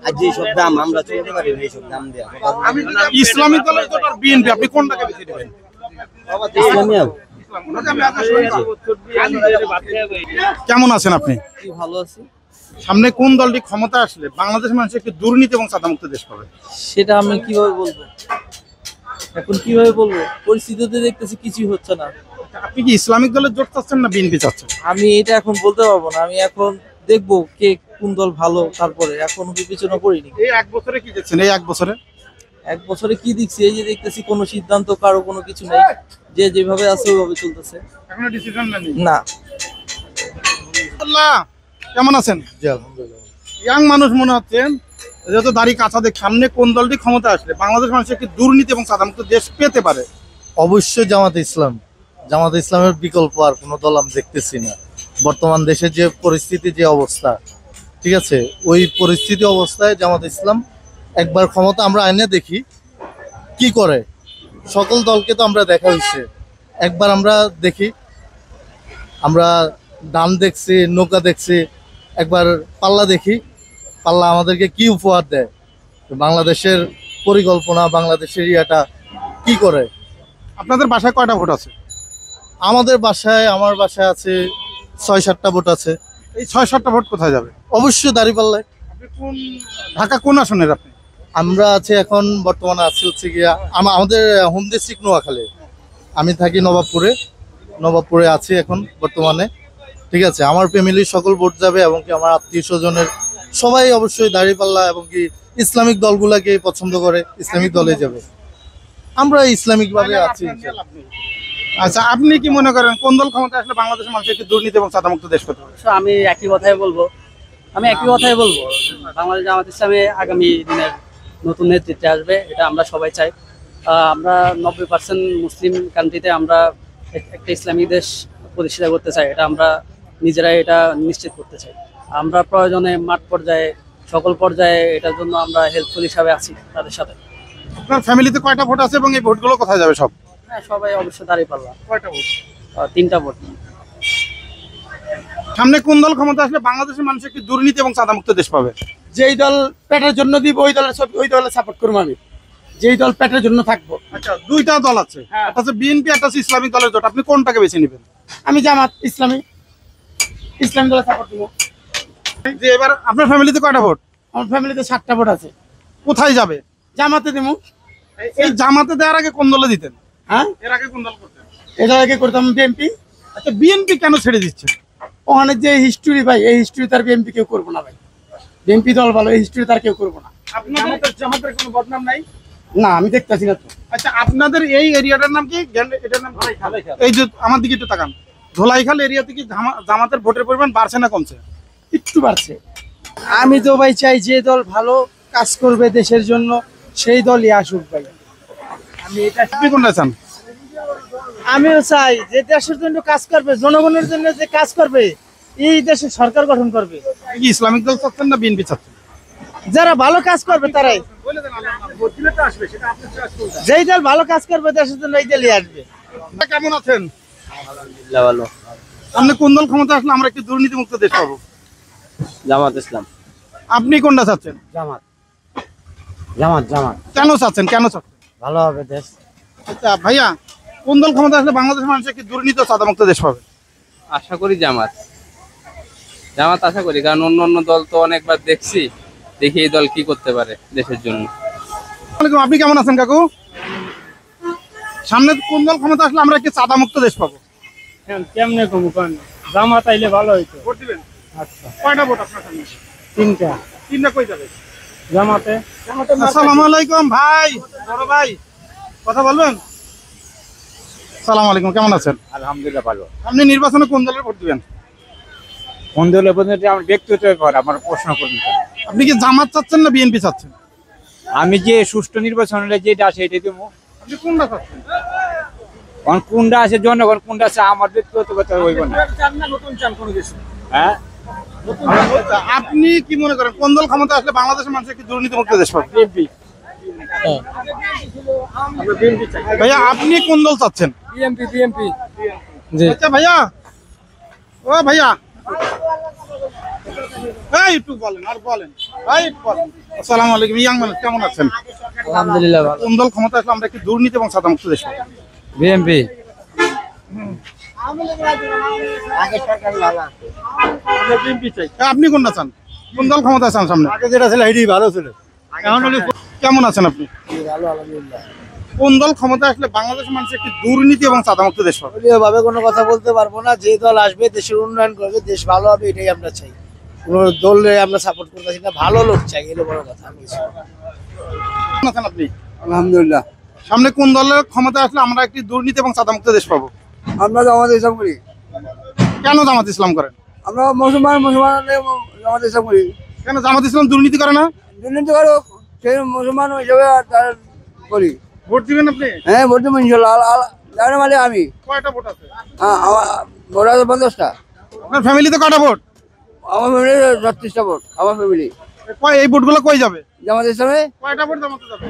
আর যে সব দাম আমরা চলতে পারি এই সব দাম দেওয়া। ইসলামিক দলের জোট আর বিএনপি, আপনি কোনটাকে বেছে নেবেন? ইসলামিয়া। কেমন আছেন আপনি? ভালো আছি। সামনে কোন দলটি ক্ষমতা আসলে বাংলাদেশ মানুষ একটি দুর্নীতি এবং চাঁদামুক্ত দেশ পাবে? সেটা আমি কিভাবে বলবো, এখন কিভাবে বলবো, পরিস্থিতিতে দেখতেছি কিছুই হচ্ছে না। আপনি কি ইসলামিক দলের জোট চাচ্ছেন না বিএনপি চাচ্ছেন? আমি এটা এখন বলতে পারবো না, আমি এখন দেখবো কে কোন দল ভালো, তারপরে এখন বিবেচনা করিনি। এই 1 বছরে কি দেখছেন? এই 1 বছরে 1 বছরে কি দেখছি, এই যে দেখতেছি কোনো সিদ্ধান্ত কারো কোনো কিছু নেই, যে যেভাবে আছে ওইভাবে চলতেছে, এখনো ডিসিশন নেই না। আল্লাহ, কেমন আছেন? জি আলহামদুলিল্লাহ। ইয়াং মানুষ মনে হচ্ছেন, যেহেতু দাড়ি কাঁচা দেখ, সামনে কোন দলটি ক্ষমতা আসলে বাংলাদেশ মানুষ একটি দুর্নীতি এবং চাঁদামুক্ত দেশ পেতে পারে? অবশ্যই জামাতে ইসলাম। জামাতে ইসলামের বিকল্প আর কোনো দল আমি দেখতেছি না। বর্তমান দেশের যে পরিস্থিতি, যে অবস্থা, ঠিক আছে, ওই পরিস্থিতি অবস্থায় জামাতে ইসলাম একবার ক্ষমতা আমরা আইনে দেখি কি করে। সকল দলকে তো আমরা দেখা হয়েছে, একবার আমরা দেখি। আমরা ডান দেখছি, নৌকা দেখছি, একবার পাল্লা দেখি, পাল্লা আমাদেরকে কি উপহার দেয়, বাংলাদেশের পরিকল্পনা, বাংলাদেশের ইয়াটা কি করে। আপনাদের বাসায় কয়টা ভোট আছে? আমার বাসায় আছে 6-7টা ভোট আছে। এই 6-7টা ভোট কোথায় যাবে? অবশ্যই দাঁড়িপাল্লায়। ঢাকা কোন আসনের আপনি? আমরা আছি এখন বর্তমানে আছি হচ্ছে গিয়া আমাদের হোম ডিস্ট্রিক্ট নোয়াখালী। আমি থাকি নবাবপুরে আছি এখন বর্তমানে, ঠিক আছে। আমার ফ্যামিলির সকল ভোট যাবে এবং কি আমার আত্মীয় স্বজনের সবাই অবশ্যই দাঁড়িপাল্লা এবং কি ইসলামিক দলগুলাকে পছন্দ করে, ইসলামিক দলে যাবে। আমরা ইসলামিক ভাবে আছি। আচ্ছা, আপনি কি মনে করেন কোন দল ক্ষমতা আসলে বাংলাদেশের মানুষ একটি দুর্নীতি এবং চাঁদামুক্ত দেশ পেতে পারে? আমি একই কথাই বলবো, বাংলাদেশ জামাত ইসলামে আগামী দিনের নতুন নেতৃত্বে আসবে, এটা আমরা সবাই চাই। আমরা 90% মুসলিম কান্ট্রিতে আমরা একটা ইসলামী দেশ প্রতিষ্ঠা করতে চাই, এটা আমরা নিজেরাই এটা নিশ্চিত করতে চাই। আমরা প্রয়োজনে মাঠ পর্যায়ে, সকল পর্যায়ে এটার জন্য আমরা হেল্পফুল হিসাবে আছি তাদের সাথে। আপনার ফ্যামিলিতে কয়টা ভোট আছে এবং এই ভোটগুলো কোথায় যাবে? সব? হ্যাঁ, সবাই অবশ্যই দাঁড়িপাল্লা। কয়টা ভোট? 3টা ভোট। সামনে কোন দল ক্ষমতা আসলে বাংলাদেশের মানুষ একটি দুর্নীতি এবং চাঁদামুক্ত দেশ পাবে? যেই দল পেটের জন্য দিব ওই দলে সাপোর্ট করবো আমি, যেই দল পেটের জন্য থাকবো। আচ্ছা, 2টা দল আছে, একটা হচ্ছে বিএনপি, একটা হচ্ছে ইসলামিক দলের জোট, আপনি কোনটাকে বেছে নেবেন? আমি জামাত ইসলামী দলে সাপোর্ট দিব। যে এবার আপনার ফ্যামিলিতে কয়টা ভোট? আমার ফ্যামিলিতে 7টা ভোট আছে। কোথায় যাবে? জামাতে দিব। এই জামাতে দেওয়ার আগে কোন দলে দিতেন? হ্যাঁ, এর আগে কোন দল করতেন? এটা আগে করতাম বিএনপি। আচ্ছা, বিএনপি কেন ছেড়ে দিচ্ছে? ওখানে যে হিস্ট্রি ভাই, এই হিস্ট্রি তার বিএনপি কেউ করবো না ভাই। বিএনপি দল ভালো, এই হিস্ট্রি তার কেউ করবো না। আপনাদের জামাতের কোনো বদনাম নাই? না, আমি দেখতেছি না তো। আচ্ছা, আপনাদের এই এরিয়াটার নাম কি? এটার নাম ধোলাইখাল। এই যে আমার দিকে একটু তাকান, ধোলাইখাল এরিয়াতে কি জামাতের ভোটের পরিমাণ বাড়ছে না কমছে? একটু বাড়ছে। আমি তো ভাই চাই যে দল ভালো কাজ করবে দেশের জন্য সেই দলই আসুক ভাই। আমি এটা আপনি কোনটা চান? আমিও চাই যে দেশের জন্য কাজ করবে, জনগণের জন্য যে কাজ করবে, এই দেশে সরকার গঠন করবে। কি ইসলামিক দল চাচ্ছেন না বিএনপি চাচ্ছেন? যারা ভালো কাজ করবে তারাই, যেই দল ভালো কাজ করবে দেশের জন্য এই দলই আসবে। কেমন আছেন? আলহামদুলিল্লাহ ভালো। আপনি কোন দল ক্ষমতা আসলে আমরা একটি দুর্নীতিমুক্ত দেশ পাবো? জামাত ইসলাম। আপনি কোনটা চাচ্ছেন? জামাত জামাত জামাত। কেন চাচ্ছেন? ভালো হবে দেশ। আচ্ছা ভাইয়া, কোন দল ক্ষমতা আসলে বাংলাদেশের মানুষ একটি দুর্নীতি ও চাঁদামুক্ত দেশ পাবে? আশা করি জামাত আশা করি, কারণ অন্য দল তো অনেকবার দেখছি, দেখি এই দল কি করতে পারে দেশের জন্য। আপনি কেমন আছেন কাকু? সামনে কোন দল ক্ষমতা আসলে আমরা একটি চাঁদামুক্ত দেশ পাবো? কেমনে কমু কোন? জামাত আইলে ভালো হইতো। ভোট দিবেন? আচ্ছা, কয়টা ভোট আপনার সামনে? 3টা। 3টা কই যাবে? জামাতে। আসসালামু আলাইকুম ভাই, বড় ভাই, কথা বলবেন? আসসালামু আলাইকুম, কেমন আছেন? আলহামদুলিল্লাহ ভালো। আপনি নির্বাচনে কোন দলের ভোট দিবেন? কোন দলের পর্যন্ত আমার ব্যক্তিগত ব্যাপার, আমার প্রশ্ন করুন। আপনি কি জামাত চাচ্ছেন না বিএনপি চাচ্ছেন? আমি যে সুষ্ঠু নির্বাচন হলে যেটা আছে এটাই দেবো। আপনি কোনটা চাচ্ছেন? কোনটা আছে জনগণ, কোনটা আছে আমার ব্যক্তিগত কথা হইব না। নতুন চান কোনো কিছু? হ্যাঁ, আপনি কি মনে করেন কোন দল ক্ষমতা আসলে বাংলাদেশের মানুষ একটি দুর্নীতিমুক্ত দেশ পাবে? বিএনপি। ভাইয়া, আপনি কোন দল চাচ্ছেন? বিএনপি। আচ্ছা ভাইয়া, ও ভাইয়া, এই একটু বলেন, আর বলেন, আসসালামু আলাইকুম, ইয়াং মানুষ কেমন আছেন? আলহামদুলিল্লাহ ভালো। কোন দল ক্ষমতা আসলে আমরা একটি দুর্নীতি এবং চাঁদামুক্ত দেশ পাবো? বিএনপি। আপনি কোনটা চান? কোন দল ক্ষমতা চান সামনে? যেটা ছিল এটাই ভালো ছিল। কেমন আছেন আপনি? ভালো আলহামদুলিল্লাহ। কোন দল ক্ষমতা আসলে বাংলাদেশের মানুষ একটি দুর্নীতি এবং চাঁদামুক্ত দেশ পাবে? ভাবে কোনো কথা বলতে পারবো না। যে দল আসবে দেশের উন্নয়ন করবে, দেশ ভালো হবে, এটাই আমরা চাই। কোনো দলে আমরা সাপোর্ট করতেছি না, ভালো লোক চাই, এলো বড় কথা। কেমন আছেন আপনি? আলহামদুলিল্লাহ। সামনে কোন দলের ক্ষমতা আসলে আমরা একটি দুর্নীতি এবং চাঁদামুক্ত দেশ পাবো? আমরা জামাত ইসলাম করি। কেন জামাত ইসলাম করেন? আমরা মুসলমান জামাত ইসলাম করি। কেন জামাত ইসলাম দুর্নীতি করে না? দুর্নীতি করো, সেই মুসলমান হিসেবে তার করি। ভোট দিবেন আপনি? হ্যাঁ, ভোট দেবো ইনশাল্লাহ। মানে আমি কয়টা ভোট আছে? আমার ভোট আছে 50টা। আপনার ফ্যামিলিতে কয়টা ভোট? আমার ফ্যামিলি 36টা ভোট। আমার ফ্যামিলি। এই ভোটগুলো কই যাবে? জামাত ইসলামে। কয়টা ভোট জামাতে যাবে?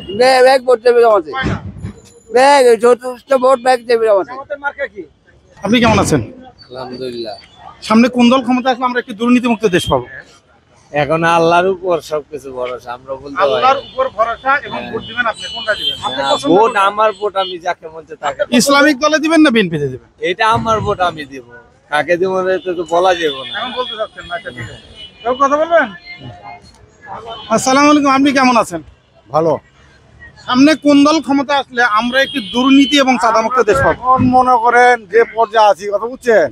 ব্যাগ ভোট দেবে জামাতে। ব্যাগ 34টা ভোট ব্যাগ দেবে জামাতে। আপনি কেমন আছেন? আলহামদুলিল্লাহ। সামনে কোন দল ক্ষমতা আসলে আমরা একটি দুর্নীতিমুক্ত দেশ পাবো? এখন আল্লাহর উপর সবকিছু ভরসা, আমরা বলতে পারি। আল্লাহর উপর ভরসা, এবং ভোট দিবেন আপনি কোনটা দিবেন? ভোট আমার ভোট, আমি যাকে মন চায় তাকে। ইসলামিক দলে দিবেন না বিএনপিতে দিবেন? এটা আমার ভোট, আমি দেব। কাকে দেব এটা তো বলা যাবে না। এখন বলতে চাচ্ছেন না? আচ্ছা ঠিক আছে, কেউ কথা বলবেন? আসসালামু আলাইকুম, আপনি কেমন আছেন? ভালো। সামনে কোন দল ক্ষমতা আসলে আমরা একটি দুর্নীতি এবং চাঁদামুক্ত দেশ পাবো? এখন মনে করেন যে পর্যায়ে আছি, কথা বুঝছেন?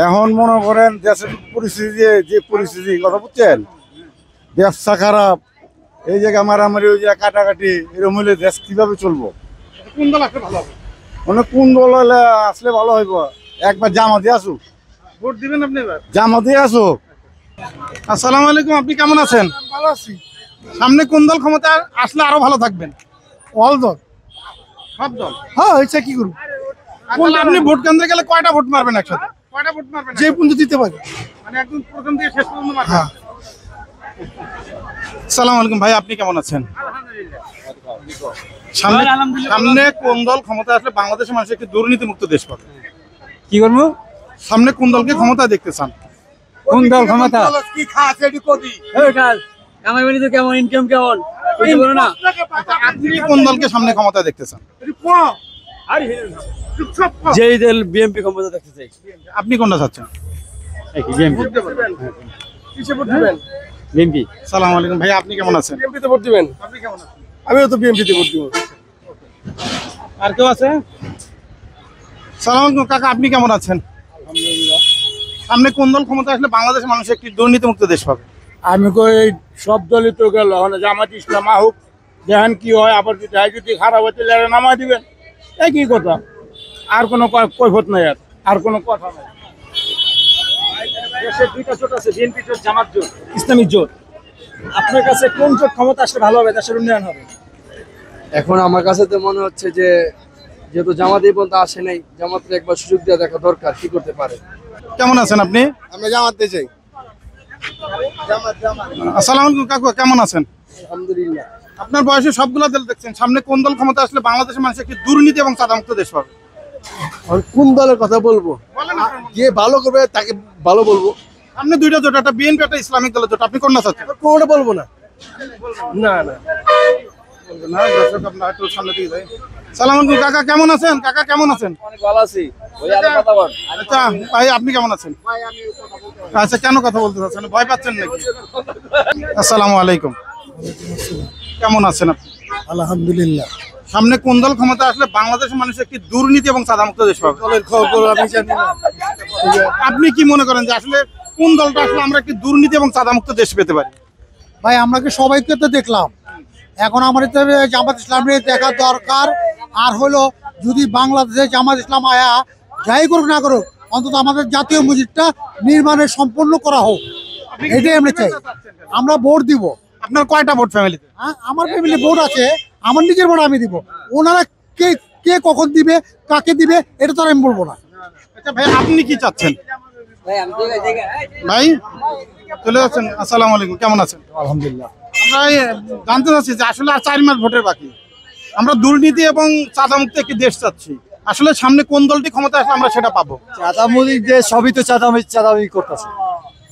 এখন মনে করেন দেশের পরিস্থিতি, যে পরিস্থিতি, কথা বুঝছেন? ব্যবসা খারাপ, এই জায়গায় মারামারি, ওই জায়গায় কাটাকাটি, এরকম হলে দেশ কিভাবে চলবো? কোন দল আসলে ভালো হবে? মানে কোন দল হলে আসলে ভালো হইব? একবার জামাতে আসুক। ভোট দিবেন আপনি এবার? জামাতে আসুক। আসসালামু আলাইকুম, আপনি কেমন আছেন? ভালো আছি। সামনে কোন দল ক্ষমতা আসলে আরো ভালো থাকবেন? অল দল। সব দল? হ্যাঁ, হয়েছে কি করবো? আপনি ভোট কেন্দ্রে গেলে কয়টা ভোট মারবেন একসাথে? কয়টা ভোট মারবেন? যে পর্যন্ত দিতে পারি। মানে একদম প্রথম থেকে শেষ পর্যন্ত মারবেন? আসসালামু আলাইকুম ভাই, আপনি কেমন আছেন? সামনে কোন দল ক্ষমতা আসলে বাংলাদেশের মানুষ একটি দুর্নীতিমুক্ত দেশ পাবে? কি করবো? সামনে কোন দলকে ক্ষমতা দেখতে চান? কোন দল ক্ষমতা? কি খাচ্ছে এটি কবি? আমার বাড়িতে কেমন ইনকাম কেমন? আপনি কোন দলকে সামনে ক্ষমতা দেখতে চান? যেই দল বিএনপি ক্ষমতা দেখতে চাই। আপনি কোনটা চাচ্ছেন? বিএনপি। সালাম আলাইকুম ভাই, আপনি কেমন আছেন? বিএনপিতে ভোট দিবেন? আপনি কেমন আছেন? আমিও তো বিএনপিতে ভোট দিব। আর কেউ আছে? সালাম আলাইকুম কাকা, আপনি কেমন আছেন? সামনে কোন দল ক্ষমতা আসলে বাংলাদেশের মানুষ একটি দুর্নীতিমুক্ত দেশ পাবে? আমি কই সব দলই তো গেল, জামাত ইসলাম হোক, দেখেন কি হয়। আবার যদি খারাপ হতে নামা দিবেন, একই কথা, আর কোনো কৈফত নাই, আর কোনো কথা নাই। দেশের দুইটা জোট আছে, বিএনপি জোট, জামাত জোট, ইসলামিক জোট। আপনার কাছে কোন জোট ক্ষমতা আসলে ভালো হবে, দেশের উন্নয়ন হবে? এখন আমার কাছে তো মনে হচ্ছে যে যেহেতু জামাত এই পর্যন্ত আসে নাই, জামাতের একবার সুযোগ দেওয়া দেখা দরকার, কি করতে পারে। কেমন আছেন আপনি? আমরা জামাতে চাই। আসসালামু আলাইকুম কাকু, কেমন আছেন? আলহামদুলিল্লাহ। আপনার বয়সে সবগুলা দল দেখছেন, সামনে কোন দল ক্ষমতা আসলে বাংলাদেশের মানুষ একটি দুর্নীতি এবং চাঁদামুক্ত দেশ পাবে? কোন দলের কথা বলবো? যে ভালো করবে তাকে ভালো বলবো। আপনি দুইটা জোট, একটা বিএনপি একটা ইসলামিক দলের জোট, আপনি কোনটা চাচ্ছেন? কোনটা বলবো না। না না না, দর্শক আপনারা একটু সামনে দিকে যাই। সালাম আলাইকুম কাকা, কেমন আছেন? কাকা কেমন আছেন? অনেক ভালো আছি। ওই আরো কথা বল। আচ্ছা ভাই, আপনি কেমন আছেন? আচ্ছা, কেন কথা বলতে চাচ্ছেন? ভয় পাচ্ছেন নাকি? আসসালামু আলাইকুম, কেমন আছেন আপনি? আলহামদুলিল্লাহ। সামনে কোন দল ক্ষমতা আসলে বাংলাদেশের মানুষ একটি দুর্নীতি এবং চাঁদামুক্ত দেশ পাবে? দলের খবর আমি জানি না। আপনি কি মনে করেন যে আসলে কোন দলটা আসলে আমরা একটি দুর্নীতি এবং চাঁদামুক্ত দেশ পেতে পারি? ভাই আমরা কি সবাইকে তো দেখলাম, এখন আমাদের তো জামাত ইসলামের দেখা দরকার। আর হলো যদি বাংলাদেশে জামাত ইসলাম আয়া যাই করুক না করুক, অন্তত আমাদের জাতীয় মসজিদটা নির্মাণের সম্পূর্ণ করা হোক, এটাই আমরা চাই। আমরা ভোট দিব। আপনার কয়টা ভোট ফ্যামিলিতে? আমার ফ্যামিলি ভোট আছে, আমার নিজের ভোট আমি দিব। ওনারা কে কে কখন দিবে, কাকে দিবে, এটা তো আমি বলবো না। আচ্ছা ভাই, আপনি কি চাচ্ছেন? ভাই চলে যাচ্ছেন। আসসালামু আলাইকুম, কেমন আছেন? আলহামদুলিল্লাহ। আমরা জানতে চাচ্ছি যে আসলে আর 4 মাস ভোটের বাকি, আমরা দুর্নীতি এবং চাঁদামুক্ত একটি দেশ চাচ্ছি, আসলে সামনে কোন দলটি ক্ষমতা আসলে আমরা সেটা পাবো? চাঁদামুদি দেশ, সবই তো চাঁদামি করতেছে।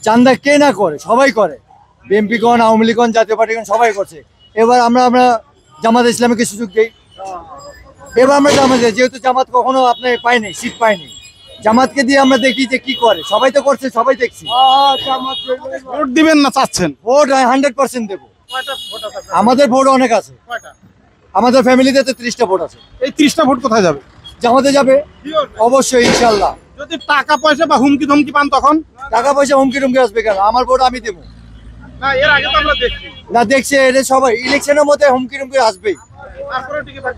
চাঁদা কে না করে, সবাই করে। বিএনপি গণ, আওয়ামী লীগ গণ, জাতীয় পার্টি গণ সবাই করছে। এবার আমরা জামাত ইসলামীকে সুযোগ দিই। এবার আমরা জামাত, যেহেতু জামাত কখনো আপনার পাইনি, সিট পাইনি, জামাতকে দিয়ে আমরা দেখি যে কি করে। সবাই তো করছে, সবাই দেখছি। ভোট দিবেন না চাচ্ছেন? ভোট 100% দেবো। আমাদের ভোট অনেক আছে, আমাদের ফ্যামিলিতে তো 30টা ভোট আছে। এই 30টা ভোট কোথায় যাবে? জামাতে যাবে অবশ্যই, ইনশাল্লাহ। যদি টাকা পয়সা বা হুমকি ধমকি পান তখন? টাকা পয়সা হুমকি টুমকি আসবে কেন? আমার ভোট আমি দেবো না, এর আগে তো আমরা দেখছি না, দেখছে এটা সবাই। ইলেকশনের মধ্যে হুমকি টুমকি আসবেই,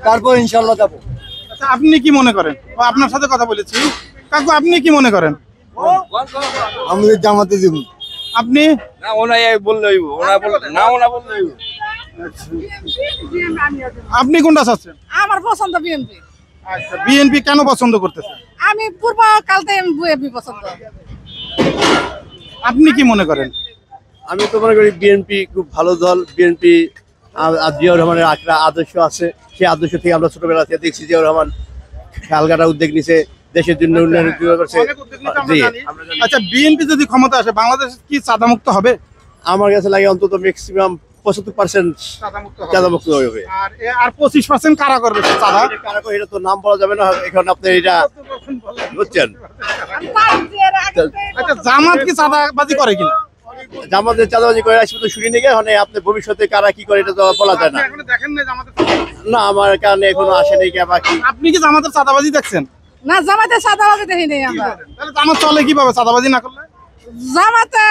তারপর ইনশাল্লাহ যাবো। আচ্ছা, আপনি কি মনে করেন? আপনার সাথে কথা বলেছি কাকু, আপনি কি মনে করেন? আমাদের জামাতে দিব। আপনি? না, ওনাই বললে হইব, ওনা বললে না, ওনা বললে হইব। আপনি কোনটা চাচ্ছেন? আমার পছন্দ বিএনপি। আচ্ছা, বিএনপি কেন পছন্দ করতেছেন? আমি পূর্ব কালতে বিএনপি পছন্দ। আপনি কি মনে করেন? আমি তো মনে করি বিএনপি খুব ভালো দল। বিএনপি জিয়াউর রহমানের একটা আদর্শ আছে, সেই আদর্শ থেকে আমরা ছোটবেলা থেকে দেখছি জিয়াউর রহমান খেয়ালগাটা উদ্যোগ নিছে, দেশের জন্য উন্নয়ন করছে। আচ্ছা, বিএনপি যদি ক্ষমতা আসে বাংলাদেশ কি চাঁদামুক্ত হবে? আমার কাছে লাগে অন্তত ম্যাক্সিমাম 75% চাঁদামুক্ত হবে। আর 25% কারা করবে চাঁদা? কারা করে এটা তো নাম বলা যাবে না, এখন আপনি এটা বুঝছেন। আচ্ছা, জামাত কি চাঁদাবাজি করে কিনা? জামাতের চাঁদাবাজি করে আসবে তো শুনি নাকি, মানে আপনি ভবিষ্যতে কারা কি করে এটা তো বলা যায় না। না, আমার কারণে এখনো আসে নাই। আপনি কি জামাতের চাঁদাবাজি দেখছেন? না, জামাতে চাঁদাবাজি দেখি নাই আমরা। তাহলে জামাত চলে কিভাবে চাঁদাবাজি না করলে? জামাতে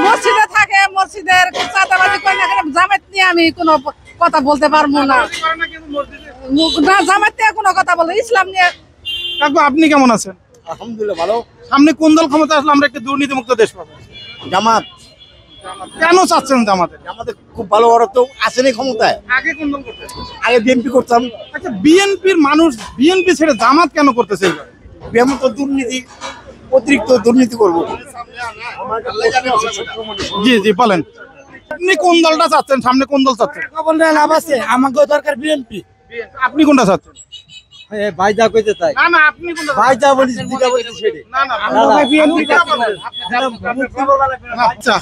মসজিদে থাকে, মসজিদের চাঁদাবাজি করে না। জামাত নিয়ে আমি কোনো কথা বলতে পারবো না। না, জামাত নিয়ে কোনো কথা বলবো, ইসলাম নিয়ে। কাকু, আপনি কেমন আছেন? আলহামদুলিল্লাহ ভালো। সামনে কোন দল ক্ষমতা আসলে আমরা একটি দুর্নীতিমুক্ত দেশ পাবো? জামাত। কেন চাচ্ছেন জামাতে? জামাতে খুব ভালো, ওরা তো আসেনি ক্ষমতায়। আগে কোন দল করতেন? আগে বিএনপি করতাম। আচ্ছা, বিএনপির মানুষ বিএনপি ছেড়ে জামাত কেন করতেছে? বিএনপি তো দুর্নীতি, অতিরিক্ত দুর্নীতি করবো। জি জি, বলেন আপনি কোন দলটা চাচ্ছেন? সামনে কোন দল চাচ্ছেন? লাভ আছে, আমাকে দরকার বিএনপি। আপনি কোনটা চাচ্ছেন? ভাই যা কইতে তাই। না না, আপনি কোনটা? ভাই যা বলিস, দুটা বলিস সেটা। না না, আচ্ছা,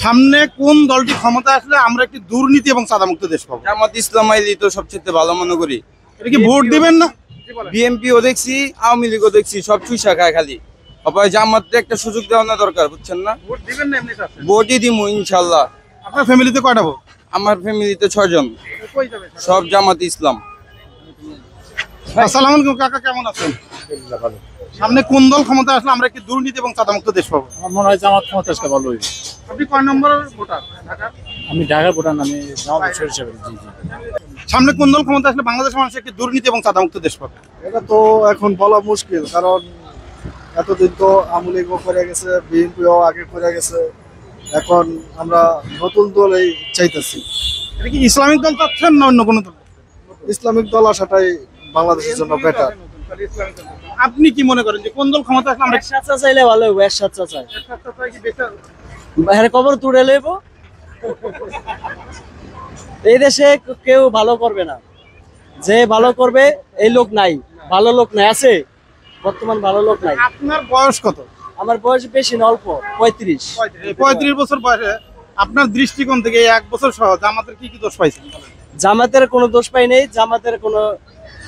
সামনে কোন দলটি ক্ষমতা আসলে আমরা একটি দুর্নীতি এবং চাঁদামুক্ত দেশ পাবো? জামাত ইসলাম আইলি তো সবচেয়ে ভালো মনে করি। এটা কি ভোট দিবেন না? বিএনপিও দেখছি, আওয়ামী লীগও দেখছি, সব চুইসা খায় খালি। আবার জামাতে একটা সুযোগ দেওয়া না দরকার, বুঝছেন না? ভোটই দিমু ইনশাল্লাহ। আপনার ফ্যামিলিতে কয়টা ভোট? আমার ফ্যামিলিতে 6 জন, সব জামাতে ইসলাম। আসসালামু আলাইকুম কাকা, কেমন আছেন? সামনে কোন দল ক্ষমতা আসলে আমরা কি দুর্নীতি এবং চাঁদামুক্ত দেশ পাবো? আমার মনে হয় জামাত ক্ষমতা আসলে ভালো হইবে। আপনি কয় নম্বরের ভোটার ঢাকার? আমি ঢাকার ভোটার, আমি জামাত হিসেবে। জি জি। সামনে কোন দল ক্ষমতা আসলে বাংলাদেশের মানুষ একটি দুর্নীতি এবং চাঁদামুক্ত দেশ পাবে? এটা তো এখন বলা মুশকিল, কারণ এতদিন তো আওয়ামী লীগও করে গেছে, বিএনপিও আগে করে গেছে। এখন আমরা নতুন দলই চাইতেছি। এটা কি ইসলামিক দল চাচ্ছেন না অন্য কোনো দল? ইসলামিক দল আসাটাই বাংলাদেশের জন্য বেটার। আপনি কি মনে করেন যে কোন দল ক্ষমতা আসলে আমরা সাচ্চা চাইলে ভালো হবে? সাচ্চা চাই, বাইরে কবর তুলে লইব। এই দেশে কেউ ভালো করবে না, যে ভালো করবে এই লোক নাই, ভালো লোক নাই, আছে বর্তমান ভালো লোক নাই। আপনার বয়স কত? আমার বয়স বেশি না, অল্প 35। 35 বছর বয়সে আপনার দৃষ্টিকোণ থেকে 1 বছর সহ জামাতের কি কি দোষ পাইছেন? জামাতের কোনো দোষ পাই নাই, জামাতের কোনো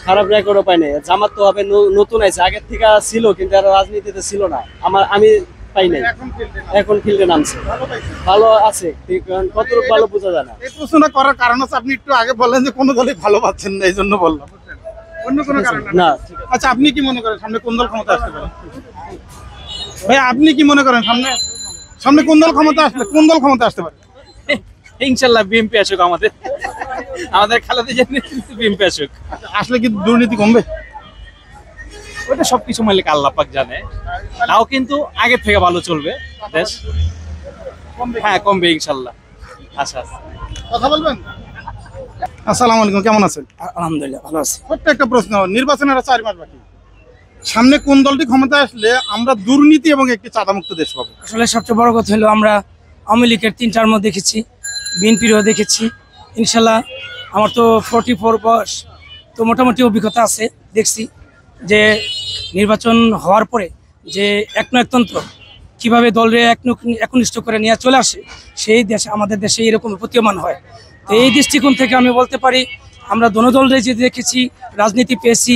খারাপ রেকর্ডও পাই নাই। জামাত তো হবে নতুন আছে, আগের থেকে ছিল কিন্তু আর রাজনীতিতে ছিল না। আমি পাই নাই, এখন ফিল্ডে নামছে, ভালো আছে। কতটুকু ভালো বোঝা যায় না। এই প্রশ্নটা করার কারণ হচ্ছে আপনি একটু আগে বললেন যে কোনো দলই ভালো পাচ্ছেন না, এই জন্য বললাম। অন্য কোনো কারণ না। আচ্ছা, আপনি কি মনে করেন সামনে কোন দল ক্ষমতা আসতে পারে? ভাই আপনি কি মনে করেন সামনে কোন দল ক্ষমতা আসতে পারে? ইনশাল্লাহ বিএনপি আসুক, আমাদের খেলাতে জানি বিএনপি আসুক। আসলে কি দুর্নীতি কমবে? ওটা সবকিছু মালিক আল্লাহ পাক জানে, তাও কিন্তু আগের থেকে ভালো চলবে দেশ। হ্যাঁ, কমবে ইনশাল্লাহ। আচ্ছা, কথা বলবেন? আসসালামু আলাইকুম, কেমন আছেন? আলহামদুলিল্লাহ ভালো আছি। ছোট্ট একটা প্রশ্ন, নির্বাচনের আর 4 মাস বাকি, সামনে কোন দলটি ক্ষমতা আসলে আমরা দুর্নীতি এবং একটি চাঁদামুক্ত দেশ পাবো? আসলে সবচেয়ে বড় কথা হলো আমরা আওয়ামী লীগের 3 টার্মও দেখেছি, বিএনপিরও দেখেছি। ইনশাল্লাহ আমার তো 44 বয়স, তো মোটামুটি অভিজ্ঞতা আছে। দেখছি যে নির্বাচন হওয়ার পরে যে একনায়কতন্ত্র কীভাবে দলরে একনিষ্ঠ করে নিয়ে চলে আসে, সেই দেশে আমাদের দেশে এরকম প্রতীয়মান হয়। তো এই দৃষ্টিকোণ থেকে আমি বলতে পারি আমরা দলরে যে দেখেছি, রাজনীতি পেয়েছি,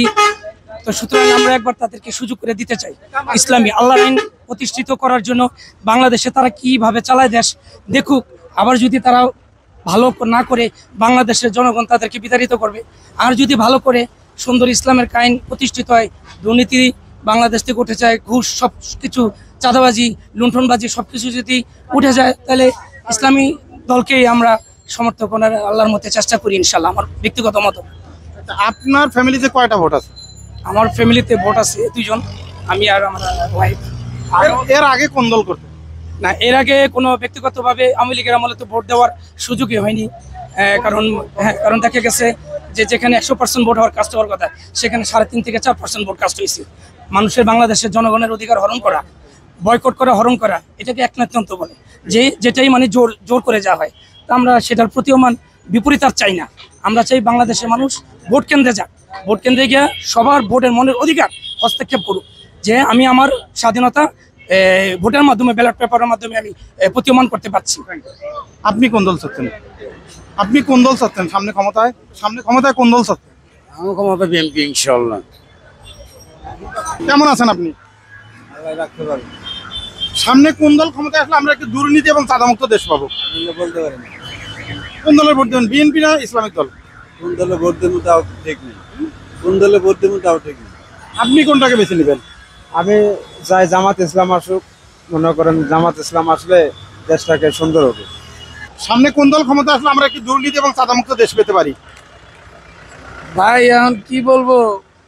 তো সুতরাং আমরা একবার তাদেরকে সুযোগ করে দিতে চাই। ইসলামী আল্লাহর আইন প্রতিষ্ঠিত করার জন্য বাংলাদেশে তারা কিভাবে চালায় দেশ দেখুক। আবার যদি তারা ভালো না করে বাংলাদেশের জনগণ তাদেরকে বিতাড়িত করবে। আর যদি ভালো করে সুন্দর ইসলামের আইন প্রতিষ্ঠিত হয়, দুর্নীতি বাংলাদেশ থেকে উঠে যায়, ঘুষ সব কিছু, চাঁদাবাজি, লুণ্ঠনবাজি সব কিছু যদি উঠে যায়, তাহলে ইসলামী দলকেই আমরা সমর্থন করার আল্লাহর মধ্যে চেষ্টা করি ইনশাল্লাহ, আমার ব্যক্তিগত মত। আপনার ফ্যামিলিতে কয়টা ভোট আছে? আমার ফ্যামিলিতে ভোট আছে 2 জন, আমি আর আমার ওয়াইফ। এর আগে কোন দল করতে? না, এর আগে কোনো ব্যক্তিগতভাবে আওয়ামী লীগের আমলে তো ভোট দেওয়ার সুযোগই হয়নি। কারণ দেখা গেছে যে যেখানে 100% ভোট হওয়ার কাজ হওয়ার কথা, সেখানে 3.5 থেকে 4% ভোট কাজ হয়েছে। মানুষের, বাংলাদেশের জনগণের অধিকার হরণ করা, বয়কট করা, হরণ করা, এটাকে একনায়কতন্ত্র বলে। যেটাই মানে জোর করে যাওয়া হয়, তা আমরা সেটার প্রতীয়মান বিপরীত আর চাই না। আমরা চাই বাংলাদেশের মানুষ ভোট কেন্দ্রে যাক, ভোট কেন্দ্রে গিয়ে সবার ভোটের মনের অধিকার হস্তক্ষেপ করুক, যে আমি আমার স্বাধীনতা ভোটের মাধ্যমে, ব্যালট পেপারের মাধ্যমে আমি প্রতীয়মান করতে পারছি। আপনি কোন দল চাচ্ছেন? সামনে ক্ষমতায় কোন দল চাচ্ছেন? আমি ক্ষমতা বিএনপি ইনশাআল্লাহ। কেমন আছেন আপনি? সামনে কোন দল ক্ষমতায় আসলে আমরা একটি দুর্নীতি এবং চাঁদামুক্ত দেশ পাবো? বলতে পারি না। কোন দলের ভোট দেবেন, বিএনপি না ইসলামিক দল? কোন দলে ভোট দেবো তাও ঠিক নেই, কোন দলে ভোট দেবো তাও ঠিক নেই। আপনি কোনটাকে বেছে নেবেন? আমি চাই জামাত ইসলাম আসুক। মনে করেন জামাত ইসলাম আসলে দেশটাকে সুন্দর হবে। সামনে কোন দল ক্ষমতা আসলে আমরা একটি দুর্নীতি এবং চাঁদামুক্ত দেশ পেতে পারি? ভাই এখন কি বলবো,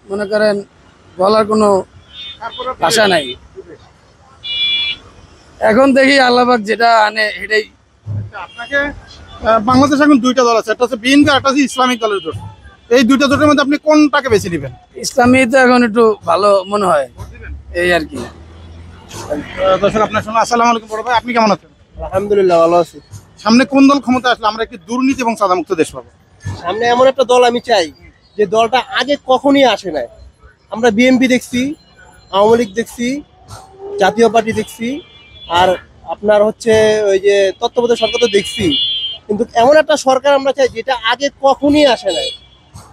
মনে করেন বলার কোনো ভাষা নাই। এখন দেখি আল্লাহবাক যেটা আনে এটাই। আপনাকে বাংলাদেশে এখন 2টা দল আছে, একটা হচ্ছে বিএনপি, একটা হচ্ছে ইসলামিক দলের জোট। এই 2টা জোটের মধ্যে আপনি কোনটাকে বেছে নেবেন? ইসলামী তো এখন একটু ভালো মনে হয়, এই আর কি। দর্শক আপনার শুনুন, আসসালামু আলাইকুম বড় ভাই, আপনি কেমন আছেন? আলহামদুলিল্লাহ ভালো আছি। সামনে কোন দল ক্ষমতা আসলে আমরা একটি দুর্নীতি এবং চাঁদামুক্ত দেশ পাবো? সামনে এমন একটা দল আমি চাই যে দলটা আগে কখনই আসে নাই। আমরা বিএনপি দেখছি, আওয়ামী লীগ দেখছি, জাতীয় পার্টি দেখছি, আর আপনার হচ্ছে ওই যে তত্ত্বাবধায়ক সরকার তো দেখছি, কিন্তু এমন একটা সরকার আমরা চাই যেটা আগে কখনই আসে নাই।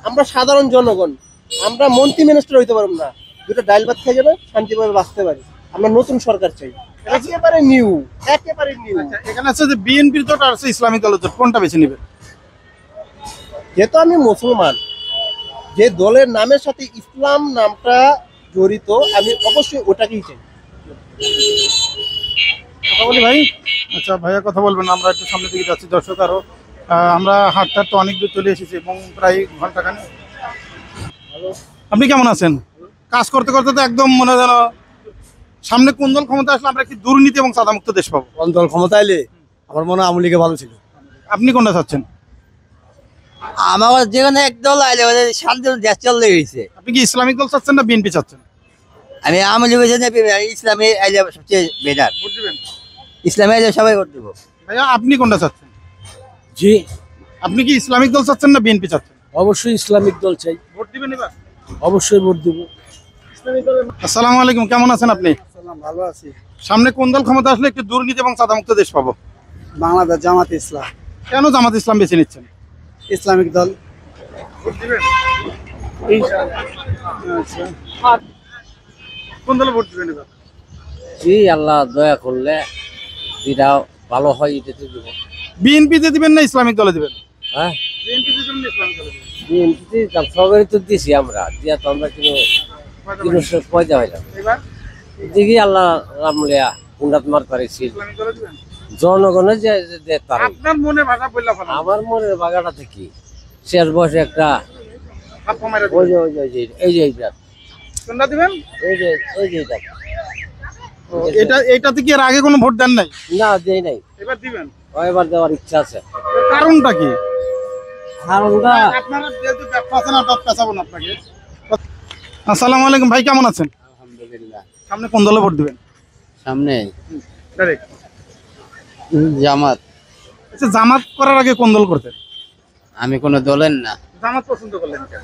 আমরা সাধারণ জনগণ, আমরা মন্ত্রী মিনিস্টার হইতে পারবো না, দুটো ডাইল ভাত খেয়ে যাবে, শান্তিভাবে বাঁচতে পারি। আমরা নতুন সরকার চাই, একেবারে নিউ, একেবারে নিউ। এখানে আছে যে বিএনপির জোট আর আছে ইসলামিক দলের জোট, কোনটা বেছে নেবেন? যেহেতু আমি মুসলমান, যে দলের নামের সাথে ইসলাম নামটা জড়িত, আমি অবশ্যই ওটাকেই চাই। কথা বলি ভাই। আচ্ছা ভাইয়া কথা বলবেন, আমরা একটু সামনের দিকে যাচ্ছি। দর্শক আরো আমরা হাঁটতে হাঁটতে অনেক দূর চলে এসেছি এবং প্রায় ঘন্টাখানেক। আপনি কেমন আছেন? কাজ করতে করতে তো একদম মনে যেন সামনে কোন দল ক্ষমতা আসলে আমরা একটি দুর্নীতি এবং চাঁদামুক্ত দেশ পাবো। কোন দল ক্ষমতা এলে আমার মনে হয় আওয়ামী লীগে ভালো ছিল। আপনি কোনটা চাচ্ছেন? আমার যেখানে একদল আইলে শান্তি দেশ চলে গেছে। আপনি কি ইসলামিক দল চাচ্ছেন না বিএনপি চাচ্ছেন? আমি আওয়ামী লীগ ইসলামী আইলে সবচেয়ে বেটার। ভোট দিবেন? ইসলামী আইলে সবাই ভোট দেবো। ভাইয়া আপনি কোনটা চাচ্ছেন? জি, আপনি কি ইসলামিক দল চাচ্ছেন না বিএনপি চাচ্ছেন? অবশ্যই ইসলামিক দল চাই। ভোট দিবেন এবার? অবশ্যই ভোট দেবো। আসসালামু আলাইকুম, কেমন আছেন আপনি? ভালো আছি। সামনে কোন দল ক্ষমতা আসলে একটি দুর্নীতি এবং চাঁদামুক্ত দেশ পাবো? বাংলাদেশ জামাত ইসলাম। কেন জামাত ইসলাম বেছে নিচ্ছেন? ইসলামিক দল। ভোট দিবেন? আচ্ছা, কোন দলে ভোট দিবেন এবার? জি, আল্লাহ দয়া করলে যেটা ভালো হয় এটাতে দেবো। বিএনপিতে দিবেন না ইসলামিক দলে দিবেন? হ্যাঁ, বিএনপিতে দিবেন না ইসলামিক দলে দিবেন? বিএনপিতে সরকারি তো দিছি আমরা, দিয়া তো আমরা কোনো পয়সা হয় না। এবার দেখি আল্লাহ রামলিয়া উন্নত মার পারিছি। ইসলামিক দলে দিবেন? জনগণের যে তার আপনার মনে ভাষা বললা ফেলা। আমার মনের বাগাটা থেকে শেষ বয়সে একটা হাপ্পা মাইরা ওই দিবেন? যে ওই যে এই যে এইটা, কোনটা দিবেন? এই যে এইটা এটাতে কি এর আগে কোনো ভোট দেন নাই? না দেই নাই, এবার দিবেন? এবার দেওয়ার ইচ্ছা আছে। কারণটা কি? কারণটা আপনারা যেহেতু ব্যবসা আছেন আর পেছাবো না আপনাকে। আসসালামু আলাইকুম ভাই, কেমন আছেন? আলহামদুলিল্লাহ। সামনে কোন দলে ভোট দিবেন? সামনে ডাইরেক্ট জামাত। আচ্ছা, জামাত করার আগে কোন দল করতেন? আমি কোনো দলের না, জামাত পছন্দ করলেন কেন?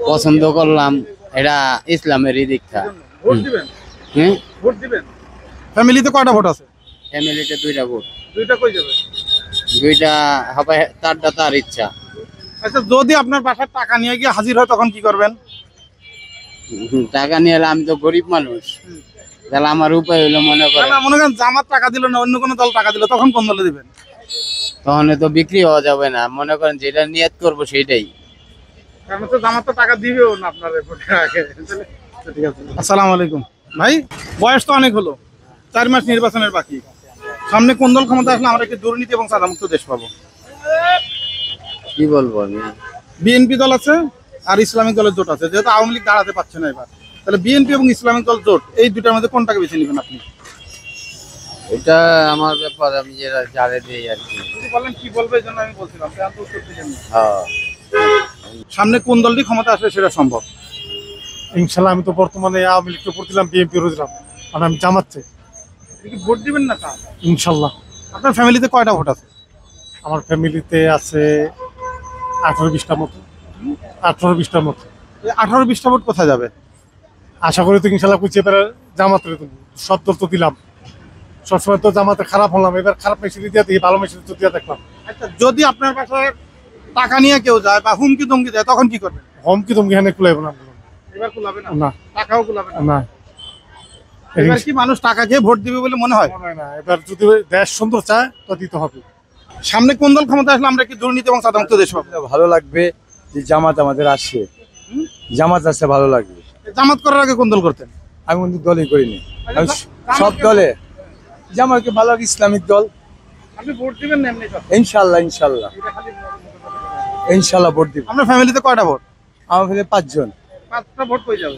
পছন্দ করলাম, এটা ইসলামেরই দীক্ষা। ভোট দিবেন? হ্যাঁ, ভোট দিবেন? ফ্যামিলিতে কয়টা ভোট আছে? ফ্যামিলিতে দুইটা ভোট। দুইটা কই যাবে? দুইটা হবে, তারটা তার ইচ্ছা। আচ্ছা, যদি আপনার বাসার টাকা নিয়ে গিয়ে হাজির হয় তখন কি করবেন? টাকা নিয়ে এলে, আমি তো গরিব মানুষ, তাহলে আমার উপায় হইলো মনে করেন, না, মনে করেন জামাত টাকা দিল না, অন্য কোনো দল টাকা দিল, তখন কোন দলে দিবেন? তখন তো বিক্রি হওয়া যাবে না, মনে করেন যেটা নিয়ত করবো সেইটাই। কারণ তো জামাত তো টাকা দিবেও না আপনার ভোটের আগে। ঠিক আছে। আসসালামু আলাইকুম ভাই, বয়স তো অনেক হলো, 4 মাস নির্বাচনের বাকি। সামনে কোন দল ক্ষমতা আসলে আমরা একটি দুর্নীতি এবং চাঁদামুক্ত দেশ পাবো? কি বলবো আমি? বিএনপি দল আছে আর ইসলামিক দলের জোট আছে। যেহেতু আওয়ামী লীগ দাঁড়াতে পারছে না এবার, তাহলে বিএনপি এবং ইসলামিক দল জোট, এই দুটার মধ্যে কোনটাকে বেছে নেবেন আপনি? এটা আমার ব্যাপার, আমি যেটা জানে দিই আর কি। বলেন কি বলবে, এই জন্য আমি বলছিলাম। হ্যাঁ, সামনে কোন দলটি ক্ষমতা আসলে সেটা সম্ভব? ইনশাল্লাহ আমি তো বর্তমানে আওয়ামী লীগকে পড়ছিলাম, বিএনপি দিলাম, আর আমি জামাত চাই। ভোট দিবেন না? ইনশাল্লাহ। আপনার ফ্যামিলিতে কয়টা ভোট আছে? আমার ফ্যামিলিতে আছে 18-20টার মতো। 18-20টার মতো। 18-20টা ভোট কোথায় যাবে? আশা করি তো ইনশাল্লাহ কুচিয়ে পেরে জামাতের দেবো। সব দল তো দিলাম, সবসময় তো জামাতে খারাপ হলাম, এবার খারাপ মেশিন দিয়ে দেখি, ভালো মেশিন দিয়ে দেখলাম। আচ্ছা, যদি আপনার বাসায় টাকা নিয়ে কেউ যায় বা হুমকি ধমকি দেয় তখন কি করবেন? হুমকি ধমকি এখানে কুলাইব না। এবার কুলাবে না? না। টাকাও কুলাবে না? না। এবার কি মানুষ টাকা খেয়ে ভোট দিবে বলে মনে হয়? মনে হয় না। এবার যদি দেশ সুন্দর চায় তো দিতে হবে। সামনে কোন দল ক্ষমতা আসলে আমরা কি দুর্নীতি এবং চাঁদামুক্ত দেশ পাবো? ভালো লাগবে যে জামাত আমাদের আসছে, জামাত আসছে ভালো লাগবে। জামাত করার আগে কোন দল করতেন? আমি কিন্তু দলই করিনি, আমি সব দলে জামাতকে ভালো লাগে, ইসলামিক দল। আপনি ভোট দিবেন না এমনি? ইনশাল্লাহ, ইনশাল্লাহ, ইনশাল্লাহ ভোট দিব। আপনার ফ্যামিলিতে কয়টা ভোট? আমার ফ্যামিলি 5 জন। 5টা ভোট কই যাবে?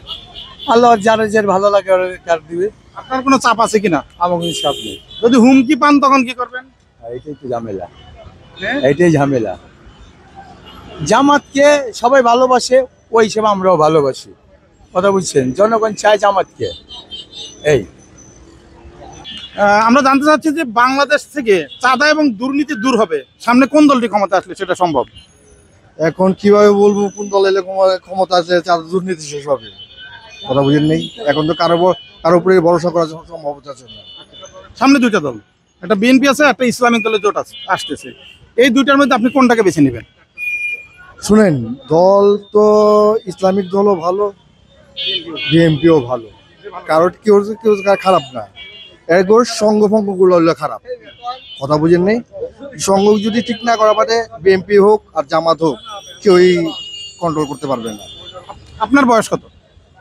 আল্লাহ যার ভালো লাগে কার দিবে। আপনার কোনো চাপ আছে কিনা? আমার কোনো চাপ নেই। যদি হুমকি পান তখন কি করবেন? এইটাই তো ঝামেলা, এইটাই ঝামেলা। জামাতকে সবাই ভালোবাসে, ওই হিসেবে আমরাও ভালোবাসি, কথা বুঝছেন? জনগণ চায় জামাতকে। এই আমরা জানতে চাচ্ছি যে বাংলাদেশ থেকে চাঁদা এবং দুর্নীতি দূর হবে, সামনে কোন দলটি ক্ষমতা আসলে সেটা সম্ভব? এখন কিভাবে বলবো কোন দল এলে ক্ষমতা আছে, দুর্নীতি শেষ হবে, কথা বুঝেন নেই। এখন তো কারো উপরে ভরসা করা সম্ভব আছে না। সামনে দুইটা দল, একটা বিএনপি আছে, একটা ইসলামিক দলের জোট আছে আসতেছে, এই দুইটার মধ্যে আপনি কোনটাকে বেছে নেবেন? শুনেন, দল তো ইসলামিক দলও ভালো, বিএনপিও ভালো, কারণ কেউ কেউ খারাপ না, এরপর সংঘভঙ্গগুলো হলো খারাপ। কথা বুঝেন নেই? সংঘ যদি ঠিক না করা পারে, বিএনপি হোক আর জামাত হোক, কেউই কন্ট্রোল করতে পারবে না। আপনার বয়স কত?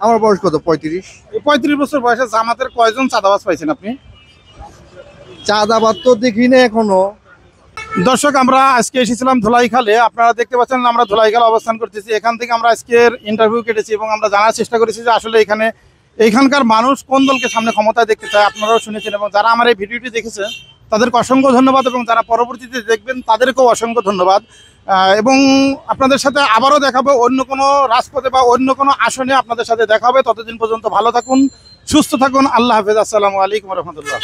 আমার বয়স কত? 35। এই 35 বছর বয়সে জামাতের কয়জন চাঁদাবাজ পাইছেন আপনি? চাঁদাবাদ তো দেখি না এখনো। দর্শক, আমরা আজকে এসেছিলাম ধুলাইখালে। আপনারা দেখতে পাচ্ছেন আমরা ধুলাইখালে অবস্থান করতেছি। এখান থেকে আমরা আজকের ইন্টারভিউ কেটেছি এবং আমরা জানার চেষ্টা করেছি যে আসলে এইখানকার মানুষ কোন দলকে সামনে ক্ষমতায় দেখতে চায়। আপনারাও শুনেছেন এবং যারা আমার এই ভিডিওটি দেখেছে তাদেরকে অসংখ্য ধন্যবাদ এবং যারা পরবর্তীতে দেখবেন তাদেরকেও অসংখ্য ধন্যবাদ। এবং আপনাদের সাথে আবারও দেখাবো অন্য কোনো রাজপথে বা অন্য কোনো আসনে আপনাদের সাথে দেখা হবে। ততদিন পর্যন্ত ভালো থাকুন, সুস্থ থাকুন। আল্লাহ হাফেজ। আসসালামু আলাইকুম রহমতুল্লাহ।